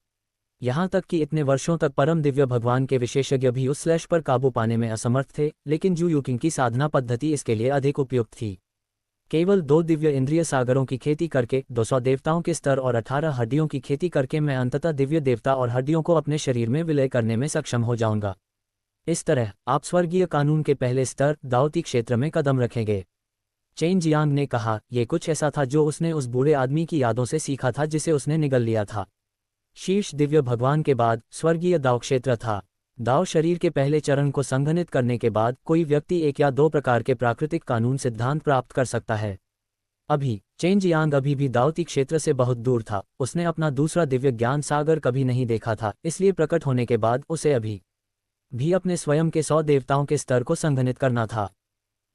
यहाँ तक कि इतने वर्षों तक परम दिव्य भगवान के विशेषज्ञ भी उस स्लैश पर काबू पाने में असमर्थ थे, लेकिन जू यूकिंग की साधना पद्धति इसके लिए अधिक उपयुक्त थी। केवल 2 दिव्य इंद्रिय सागरों की खेती करके, 200 देवताओं के स्तर और 18 हड्डियों की खेती करके मैं अंततः दिव्य देवता और हड्डियों को अपने शरीर में विलय करने में सक्षम हो जाऊंगा। इस तरह आप स्वर्गीय कानून के पहले स्तर दावती क्षेत्र में कदम रखेंगे। चेन जियांग ने कहा, यह कुछ ऐसा था जो उसने उस बूढ़े आदमी की यादों से सीखा था जिसे उसने निगल लिया था। शीर्ष दिव्य भगवान के बाद स्वर्गीय दाव क्षेत्र था। दाव शरीर के पहले चरण को संघनित करने के बाद कोई व्यक्ति 1 या 2 प्रकार के प्राकृतिक कानून सिद्धांत प्राप्त कर सकता है। अभी चेन जियांग अभी भी दावती क्षेत्र से बहुत दूर था। उसने अपना दूसरा दिव्य ज्ञान सागर कभी नहीं देखा था, इसलिए प्रकट होने के बाद उसे अभी भी अपने स्वयं के 100 देवताओं के स्तर को संघनित करना था।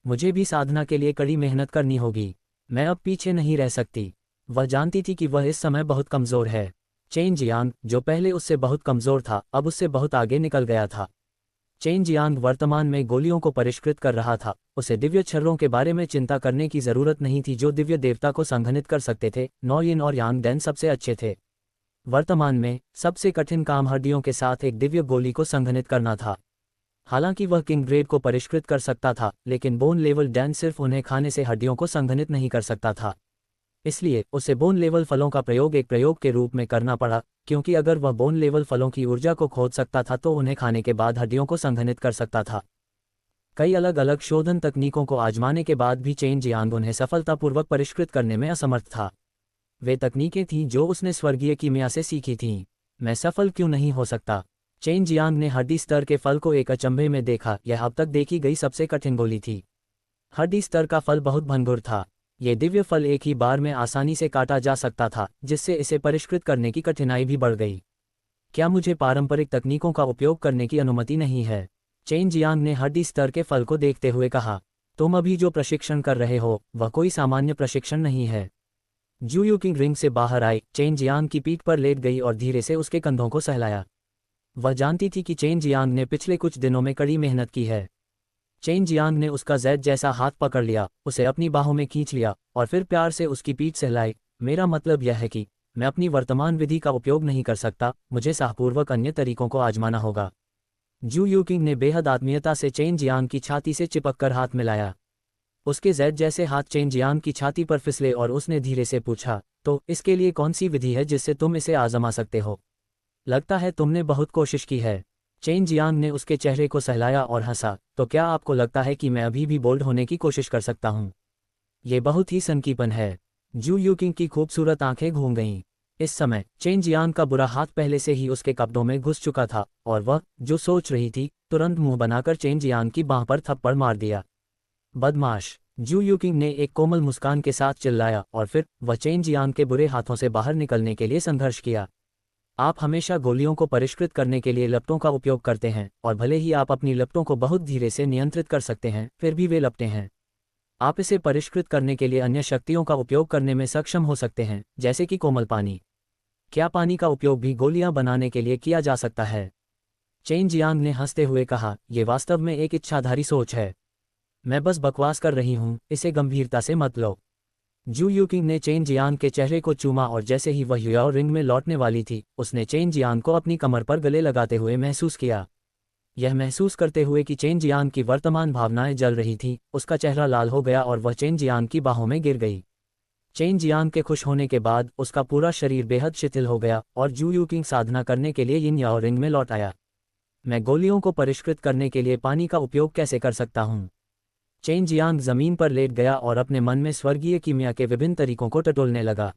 मुझे भी साधना के लिए कड़ी मेहनत करनी होगी। मैं अब पीछे नहीं रह सकती। वह जानती थी कि वह इस समय बहुत कमजोर है। चेन जियांग, जो पहले उससे बहुत कमजोर था, अब उससे बहुत आगे निकल गया था। चेन जियांग वर्तमान में गोलियों को परिष्कृत कर रहा था। उसे दिव्य छर्रों के बारे में चिंता करने की जरूरत नहीं थी जो दिव्य देवता को संघनित कर सकते थे। नौ यिन और यांग डैन सबसे अच्छे थे। वर्तमान में सबसे कठिन काम हड्डियों के साथ एक दिव्य गोली को संघनित करना था। हालांकि वह किंग ग्रेड को परिष्कृत कर सकता था, लेकिन बोन लेवल डैन सिर्फ उन्हें खाने से हड्डियों को संघनित नहीं कर सकता था। इसलिए उसे बोन लेवल फलों का प्रयोग एक प्रयोग के रूप में करना पड़ा, क्योंकि अगर वह बोन लेवल फलों की ऊर्जा को खोद सकता था तो उन्हें खाने के बाद हड्डियों को संघनित कर सकता था। कई अलग अलग शोधन तकनीकों को आजमाने के बाद भी चेन जियांग उन्हें सफलतापूर्वक परिष्कृत करने में असमर्थ था। वे तकनीकें थीं जो उसने स्वर्गीय कीमिया से सीखी थीं। मैं सफल क्यों नहीं हो सकता? चेन जियांग ने हड्डी स्तर के फल को एक अचंभे में देखा। यह अब तक देखी गई सबसे कठिन गोली थी। हड्डी स्तर का फल बहुत भंगुर था। ये दिव्य फल एक ही बार में आसानी से काटा जा सकता था, जिससे इसे परिष्कृत करने की कठिनाई भी बढ़ गई। क्या मुझे पारंपरिक तकनीकों का उपयोग करने की अनुमति नहीं है? चेन जियांग ने हड्डी स्तर के फल को देखते हुए कहा। तुम अभी जो प्रशिक्षण कर रहे हो वह कोई सामान्य प्रशिक्षण नहीं है। जू यूकिंग रिंग से बाहर आई, चेन जियांग की पीठ पर लेट गई और धीरे से उसके कंधों को सहलाया। वह जानती थी कि चेन जियांग ने पिछले कुछ दिनों में कड़ी मेहनत की है। चेन जियांग ने उसका जैद जैसा हाथ पकड़ लिया, उसे अपनी बाहों में खींच लिया और फिर प्यार से उसकी पीठ सहलाई। मेरा मतलब यह है कि मैं अपनी वर्तमान विधि का उपयोग नहीं कर सकता, मुझे साहपूर्वक अन्य तरीकों को आजमाना होगा। जू यूकिंग ने बेहद आत्मीयता से चेन जियांग की छाती से चिपककर हाथ मिलाया। उसके जैद जैसे हाथ चेन जियांग की छाती पर फिसले और उसने धीरे से पूछा, तो इसके लिए कौन सी विधि है जिससे तुम इसे आजमा सकते हो? लगता है तुमने बहुत कोशिश की है। चेन जियांग ने उसके चेहरे को सहलाया और हंसा। तो क्या आपको लगता है कि मैं अभी भी बोल्ड होने की कोशिश कर सकता हूँ? ये बहुत ही सनकीपन है। जू यूकिंग की खूबसूरत आंखें घूम गईं। इस समय चेन जियांग का बुरा हाथ पहले से ही उसके कपड़ों में घुस चुका था और वह जो सोच रही थी तुरंत मुंह बनाकर चेन जियांग की बांह पर थप्पड़ मार दिया। बदमाश! जू यूकिंग ने एक कोमल मुस्कान के साथ चिल्लाया और फिर वह चेन जियांग के बुरे हाथों से बाहर निकलने के लिए संघर्ष किया। आप हमेशा गोलियों को परिष्कृत करने के लिए लपटों का उपयोग करते हैं और भले ही आप अपनी लपटों को बहुत धीरे से नियंत्रित कर सकते हैं, फिर भी वे लपटें हैं। आप इसे परिष्कृत करने के लिए अन्य शक्तियों का उपयोग करने में सक्षम हो सकते हैं, जैसे कि कोमल पानी। क्या पानी का उपयोग भी गोलियां बनाने के लिए किया जा सकता है? चेन जियांग ने हंसते हुए कहा, यह वास्तव में एक इच्छाधारी सोच है। मैं बस बकवास कर रही हूँ, इसे गंभीरता से मत लो। जू यूकिंग ने चेन जियांग के चेहरे को चूमा और जैसे ही वह युयाओ रिंग में लौटने वाली थी, उसने चेन जियांग को अपनी कमर पर गले लगाते हुए महसूस किया। यह महसूस करते हुए कि चेन जियांग की वर्तमान भावनाएं जल रही थीं, उसका चेहरा लाल हो गया और वह चेन जियांग की बाहों में गिर गई। चेन जियांग के खुश होने के बाद उसका पूरा शरीर बेहद शिथिल हो गया और जू यूकिंग साधना करने के लिए यिन याओ रिंग में लौट आया। मैं गोलियों को परिष्कृत करने के लिए पानी का उपयोग कैसे कर सकता हूँ? चेन जियांग जमीन पर लेट गया और अपने मन में स्वर्गीय कीमिया के विभिन्न तरीकों को टटोलने लगा।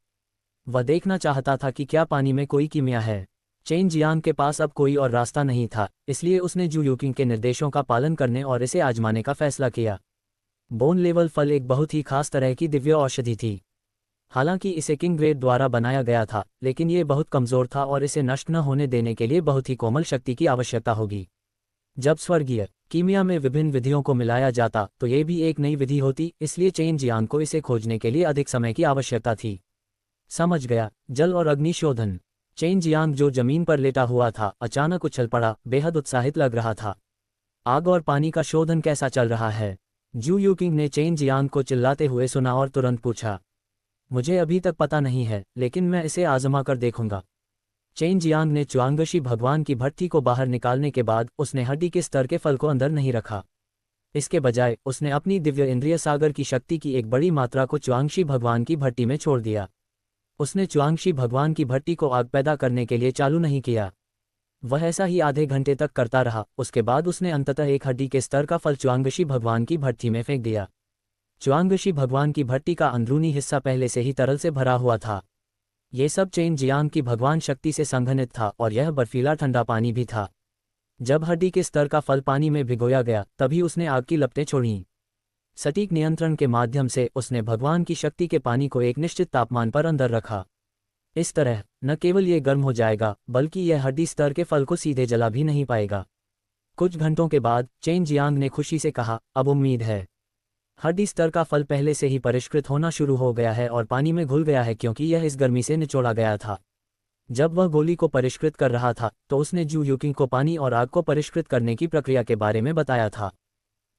वह देखना चाहता था कि क्या पानी में कोई कीमिया है। चेन जियांग के पास अब कोई और रास्ता नहीं था, इसलिए उसने जू यूकिंग के निर्देशों का पालन करने और इसे आजमाने का फैसला किया। बोन लेवल फल एक बहुत ही खास तरह की दिव्य औषधि थी। हालांकि इसे किंग ग्रेड द्वारा बनाया गया था, लेकिन ये बहुत कमज़ोर था और इसे नष्ट न होने देने के लिए बहुत ही कोमल शक्ति की आवश्यकता होगी। जब स्वर्गीय कीमिया में विभिन्न विधियों को मिलाया जाता तो ये भी एक नई विधि होती, इसलिए चेन जियांग को इसे खोजने के लिए अधिक समय की आवश्यकता थी। समझ गया। जल और अग्नि शोधन। चेन जियांग जो जमीन पर लेटा हुआ था अचानक उछल पड़ा, बेहद उत्साहित लग रहा था। आग और पानी का शोधन कैसा चल रहा है? जू यूकिंग ने चेन जियांग को चिल्लाते हुए सुना और तुरंत पूछा। मुझे अभी तक पता नहीं है, लेकिन मैं इसे आजमा कर देखूंगा। चेन जियांग ने च्वांगशी भगवान की भट्टी को बाहर निकालने के बाद उसने हड्डी के स्तर के फल को अंदर नहीं रखा। इसके बजाय उसने अपनी दिव्य इंद्रिय सागर की शक्ति की एक बड़ी मात्रा को च्वांगशी भगवान की भट्टी में छोड़ दिया। उसने च्वांगशी भगवान की भट्टी को आग पैदा करने के लिए चालू नहीं किया। वह ऐसा ही आधे घंटे तक करता रहा। उसके बाद उसने अंततः एक हड्डी के स्तर का फल च्वांगशी भगवान की भट्टी में फेंक दिया। च्वांगशी भगवान की भट्टी का अंदरूनी हिस्सा पहले से ही तरल से भरा हुआ था। ये सब चेन जियांग की भगवान शक्ति से संघनित था और यह बर्फीला ठंडा पानी भी था। जब हड्डी के स्तर का फल पानी में भिगोया गया तभी उसने आग की लपटें छोड़ीं। सटीक नियंत्रण के माध्यम से उसने भगवान की शक्ति के पानी को एक निश्चित तापमान पर अंदर रखा। इस तरह न केवल ये गर्म हो जाएगा, बल्कि यह हड्डी स्तर के फल को सीधे जला भी नहीं पाएगा। कुछ घंटों के बाद चेन जियांग ने खुशी से कहा, अब उम्मीद है। हड्डी स्तर का फल पहले से ही परिष्कृत होना शुरू हो गया है और पानी में घुल गया है क्योंकि यह इस गर्मी से निचोड़ा गया था। जब वह गोली को परिष्कृत कर रहा था तो उसने जू यूकिंग को पानी और आग को परिष्कृत करने की प्रक्रिया के बारे में बताया था।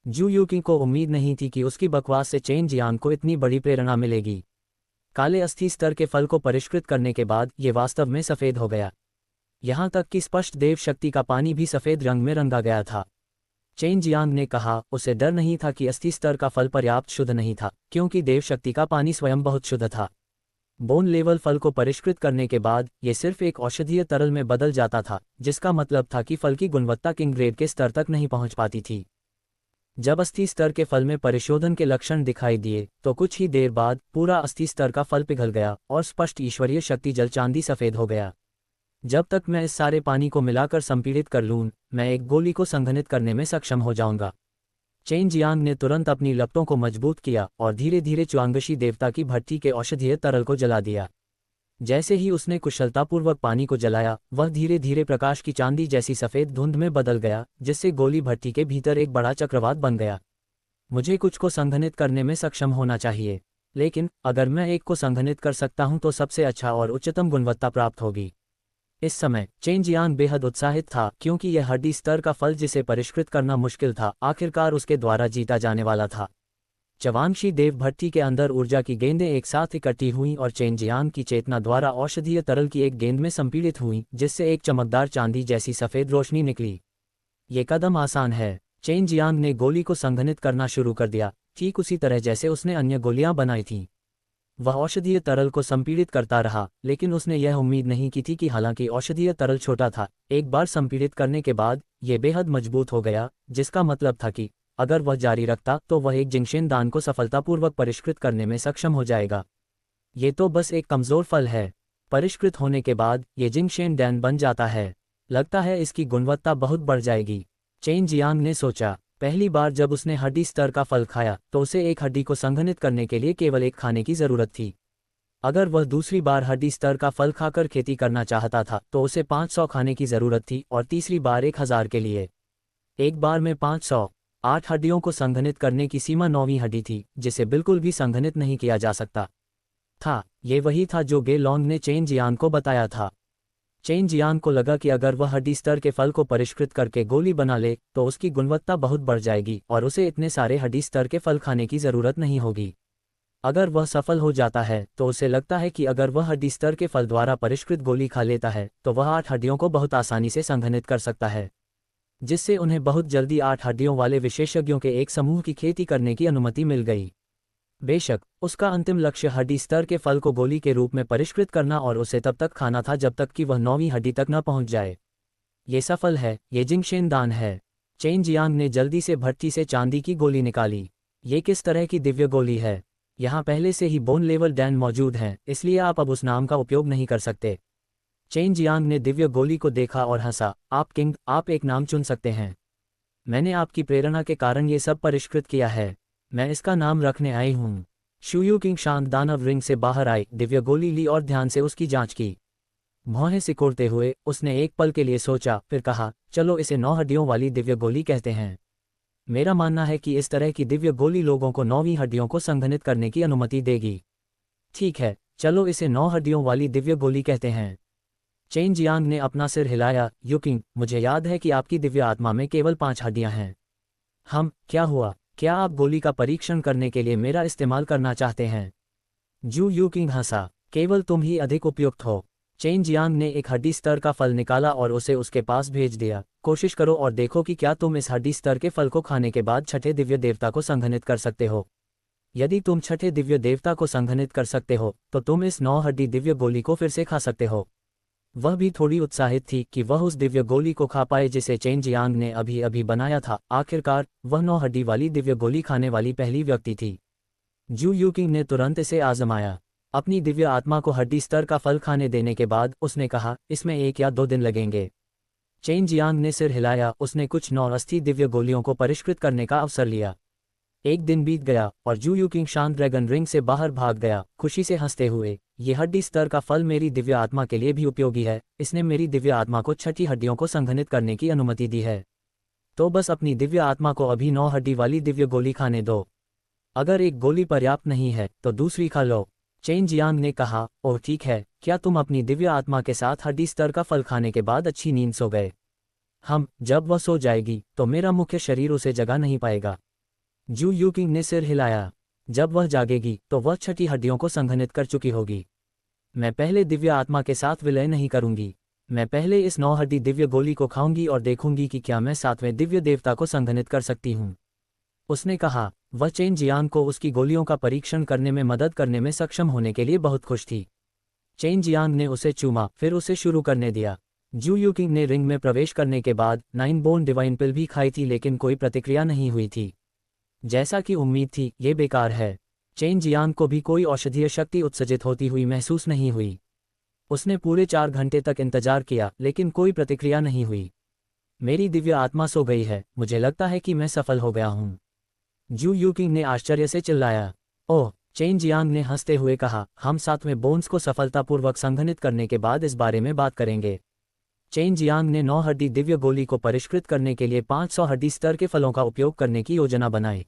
जू यूकिंग को उम्मीद नहीं थी कि उसकी बकवास से चेन जियांग को इतनी बड़ी प्रेरणा मिलेगी। काले अस्थि स्तर के फल को परिष्कृत करने के बाद ये वास्तव में सफ़ेद हो गया। यहाँ तक कि स्पष्ट देव शक्ति का पानी भी सफ़ेद रंग में रंगा गया था। चेन जियांग ने कहा, उसे डर नहीं था कि अस्थि स्तर का फल पर्याप्त शुद्ध नहीं था, क्योंकि देव शक्ति का पानी स्वयं बहुत शुद्ध था। बोन लेवल फल को परिष्कृत करने के बाद ये सिर्फ एक औषधीय तरल में बदल जाता था, जिसका मतलब था कि फल की गुणवत्ता किंग ग्रेड के स्तर तक नहीं पहुंच पाती थी। जब अस्थि स्तर के फल में परिशोधन के लक्षण दिखाई दिए तो कुछ ही देर बाद पूरा अस्थि स्तर का फल पिघल गया और स्पष्ट ईश्वरीय शक्ति जल चांदी सफ़ेद हो गया। जब तक मैं इस सारे पानी को मिलाकर संपीड़ित कर लूँ, मैं एक गोली को संघनित करने में सक्षम हो जाऊंगा। चेन जियांग ने तुरंत अपनी लपटों को मजबूत किया और धीरे धीरे च्वांगशी देवता की भट्टी के औषधीय तरल को जला दिया। जैसे ही उसने कुशलतापूर्वक पानी को जलाया, वह धीरे धीरे प्रकाश की चांदी जैसी सफ़ेद धुंध में बदल गया, जिससे गोली भट्टी के भीतर एक बड़ा चक्रवात बन गया। मुझे कुछ को संघनित करने में सक्षम होना चाहिए, लेकिन अगर मैं एक को संघनित कर सकता हूं तो सबसे अच्छा और उच्चतम गुणवत्ता प्राप्त होगी। इस समय चेन जियांग बेहद उत्साहित था, क्योंकि यह हड्डी स्तर का फल जिसे परिष्कृत करना मुश्किल था, आखिरकार उसके द्वारा जीता जाने वाला था। च्वांगशी देव भट्टी के अंदर ऊर्जा की गेंदें एक साथ इकट्ठी हुईं और चेन जियांग की चेतना द्वारा औषधीय तरल की एक गेंद में संपीड़ित हुईं, जिससे एक चमकदार चांदी जैसी सफ़ेद रोशनी निकली। ये कदम आसान है। चेन जियांग ने गोली को संघनित करना शुरू कर दिया, ठीक उसी तरह जैसे उसने अन्य गोलियां बनाई थीं। वह औषधीय तरल को संपीड़ित करता रहा, लेकिन उसने यह उम्मीद नहीं की थी कि हालांकि औषधीय तरल छोटा था, एक बार संपीड़ित करने के बाद यह बेहद मजबूत हो गया, जिसका मतलब था कि अगर वह जारी रखता तो वह एक जिंगशेन दान को सफलतापूर्वक परिष्कृत करने में सक्षम हो जाएगा। ये तो बस एक कमज़ोर फल है। परिष्कृत होने के बाद ये जिंगशेन डैन बन जाता है। लगता है इसकी गुणवत्ता बहुत बढ़ जाएगी, चेन जियांग ने सोचा। पहली बार जब उसने हड्डी स्तर का फल खाया तो उसे एक हड्डी को संघनित करने के लिए केवल एक खाने की ज़रूरत थी। अगर वह दूसरी बार हड्डी स्तर का फल खाकर खेती करना चाहता था तो उसे 500 खाने की ज़रूरत थी, और तीसरी बार 1000 के लिए। एक बार में 500। 8 हड्डियों को संघनित करने की सीमा 9वीं हड्डी थी, जिसे बिल्कुल भी संघनित नहीं किया जा सकता था। ये वही था जो गे लॉन्ग ने चेन जियांग को बताया था। चेन जियांग को लगा कि अगर वह हड्डी स्तर के फल को परिष्कृत करके गोली बना ले तो उसकी गुणवत्ता बहुत बढ़ जाएगी और उसे इतने सारे हड्डी स्तर के फल खाने की ज़रूरत नहीं होगी। अगर वह सफल हो जाता है तो उसे लगता है कि अगर वह हड्डी स्तर के फल द्वारा परिष्कृत गोली खा लेता है तो वह 8 हड्डियों को बहुत आसानी से संघनित कर सकता है, जिससे उन्हें बहुत जल्दी 8 हड्डियों वाले विशेषज्ञों के एक समूह की खेती करने की अनुमति मिल गई। बेशक उसका अंतिम लक्ष्य हड्डी स्तर के फल को गोली के रूप में परिष्कृत करना और उसे तब तक खाना था जब तक कि वह 9वीं हड्डी तक न पहुंच जाए। ये सफल है, ये जिंगशेन दान है। चेन जियांग ने जल्दी से भट्टी से चांदी की गोली निकाली। ये किस तरह की दिव्य गोली है? यहाँ पहले से ही बोन लेवल डैन मौजूद हैं, इसलिए आप अब उस नाम का उपयोग नहीं कर सकते। चेन जियांग ने दिव्य गोली को देखा और हंसा। आप किंग, आप एक नाम चुन सकते हैं। मैंने आपकी प्रेरणा के कारण ये सब परिष्कृत किया है। मैं इसका नाम रखने आई हूँ। शुयू किंग शांत दानव रिंग से बाहर आई, दिव्य गोली ली और ध्यान से उसकी जांच की। भौहें सिकोड़ते हुए उसने एक पल के लिए सोचा, फिर कहा, चलो इसे 9 हड्डियों वाली दिव्य गोली कहते हैं। मेरा मानना है कि इस तरह की दिव्य गोली लोगों को 9वीं हड्डियों को संघनित करने की अनुमति देगी। ठीक है, चलो इसे 9 हड्डियों वाली दिव्य गोली कहते हैं। चेन जियांग ने अपना सिर हिलाया। युकिंग, मुझे याद है कि आपकी दिव्य आत्मा में केवल 5 हड्डियां हैं। क्या हुआ? क्या आप गोली का परीक्षण करने के लिए मेरा इस्तेमाल करना चाहते हैं? जू युकिंग हंसा। केवल तुम ही अधिक उपयुक्त हो। चेन जियांग ने एक हड्डी स्तर का फल निकाला और उसे उसके पास भेज दिया। कोशिश करो और देखो कि क्या तुम इस हड्डी स्तर के फल को खाने के बाद छठे दिव्य देवता को संघनित कर सकते हो। यदि तुम छठे दिव्य देवता को संघनित कर सकते हो तो तुम इस 9 हड्डी दिव्य गोली को फिर से खा सकते हो। वह भी थोड़ी उत्साहित थी कि वह उस दिव्य गोली को खा पाए जिसे चेन जियांग ने अभी अभी बनाया था। आखिरकार वह 9 हड्डी वाली दिव्य गोली खाने वाली पहली व्यक्ति थी। जू युकिंग ने तुरंत इसे आजमाया। अपनी दिव्य आत्मा को हड्डी स्तर का फल खाने देने के बाद उसने कहा, इसमें 1 या 2 दिन लगेंगे। चेन जियांग ने सिर हिलाया। उसने कुछ 9 अस्थि दिव्य गोलियों को परिष्कृत करने का अवसर लिया। एक दिन बीत गया और जू युकिंग शांत ड्रैगन रिंग से बाहर भाग गया, खुशी से हंसते हुए। ये हड्डी स्तर का फल मेरी दिव्य आत्मा के लिए भी उपयोगी है। इसने मेरी दिव्य आत्मा को छठी हड्डियों को संघनित करने की अनुमति दी है। तो बस अपनी दिव्य आत्मा को अभी 9 हड्डी वाली दिव्य गोली खाने दो। अगर एक गोली पर्याप्त नहीं है तो दूसरी खा लो। चेन जियांग ने कहा, ओह ठीक है, क्या तुम अपनी दिव्य आत्मा के साथ हड्डी स्तर का फल खाने के बाद अच्छी नींद सो गए? जब वह सो जाएगी तो मेरा मुख्य शरीर उसे जगा नहीं पाएगा। जू युकिंग ने सिर हिलाया। जब वह जागेगी तो वह छठी हड्डियों को संघनित कर चुकी होगी। मैं पहले दिव्य आत्मा के साथ विलय नहीं करूंगी। मैं पहले इस 9 हड्डी दिव्य गोली को खाऊंगी और देखूंगी कि क्या मैं 7वें दिव्य देवता को संघनित कर सकती हूँ। उसने कहा। वह चेन जियांग को उसकी गोलियों का परीक्षण करने में मदद करने में सक्षम होने के लिए बहुत खुश थी। चेन जियांग ने उसे चूमा, फिर उसे शुरू करने दिया। जू युकिंग ने रिंग में प्रवेश करने के बाद 9 बोन डिवाइन पिल भी खाई थी, लेकिन कोई प्रतिक्रिया नहीं हुई थी। जैसा कि उम्मीद थी, ये बेकार है। चेन जियांग को भी कोई औषधीय शक्ति उत्सर्जित होती हुई महसूस नहीं हुई। उसने पूरे 4 घंटे तक इंतजार किया लेकिन कोई प्रतिक्रिया नहीं हुई। मेरी दिव्य आत्मा सो गई है, मुझे लगता है कि मैं सफल हो गया हूँ। जू यूकिंग ने आश्चर्य से चिल्लाया। ओह, चेन जियांग ने हंसते हुए कहा, हम 7वें बोन्स को सफलतापूर्वक संघनित करने के बाद इस बारे में बात करेंगे। चेन जियांग ने 9 हड्डी दिव्य गोली को परिष्कृत करने के लिए 500 हड्डी स्तर के फलों का उपयोग करने की योजना बनाई।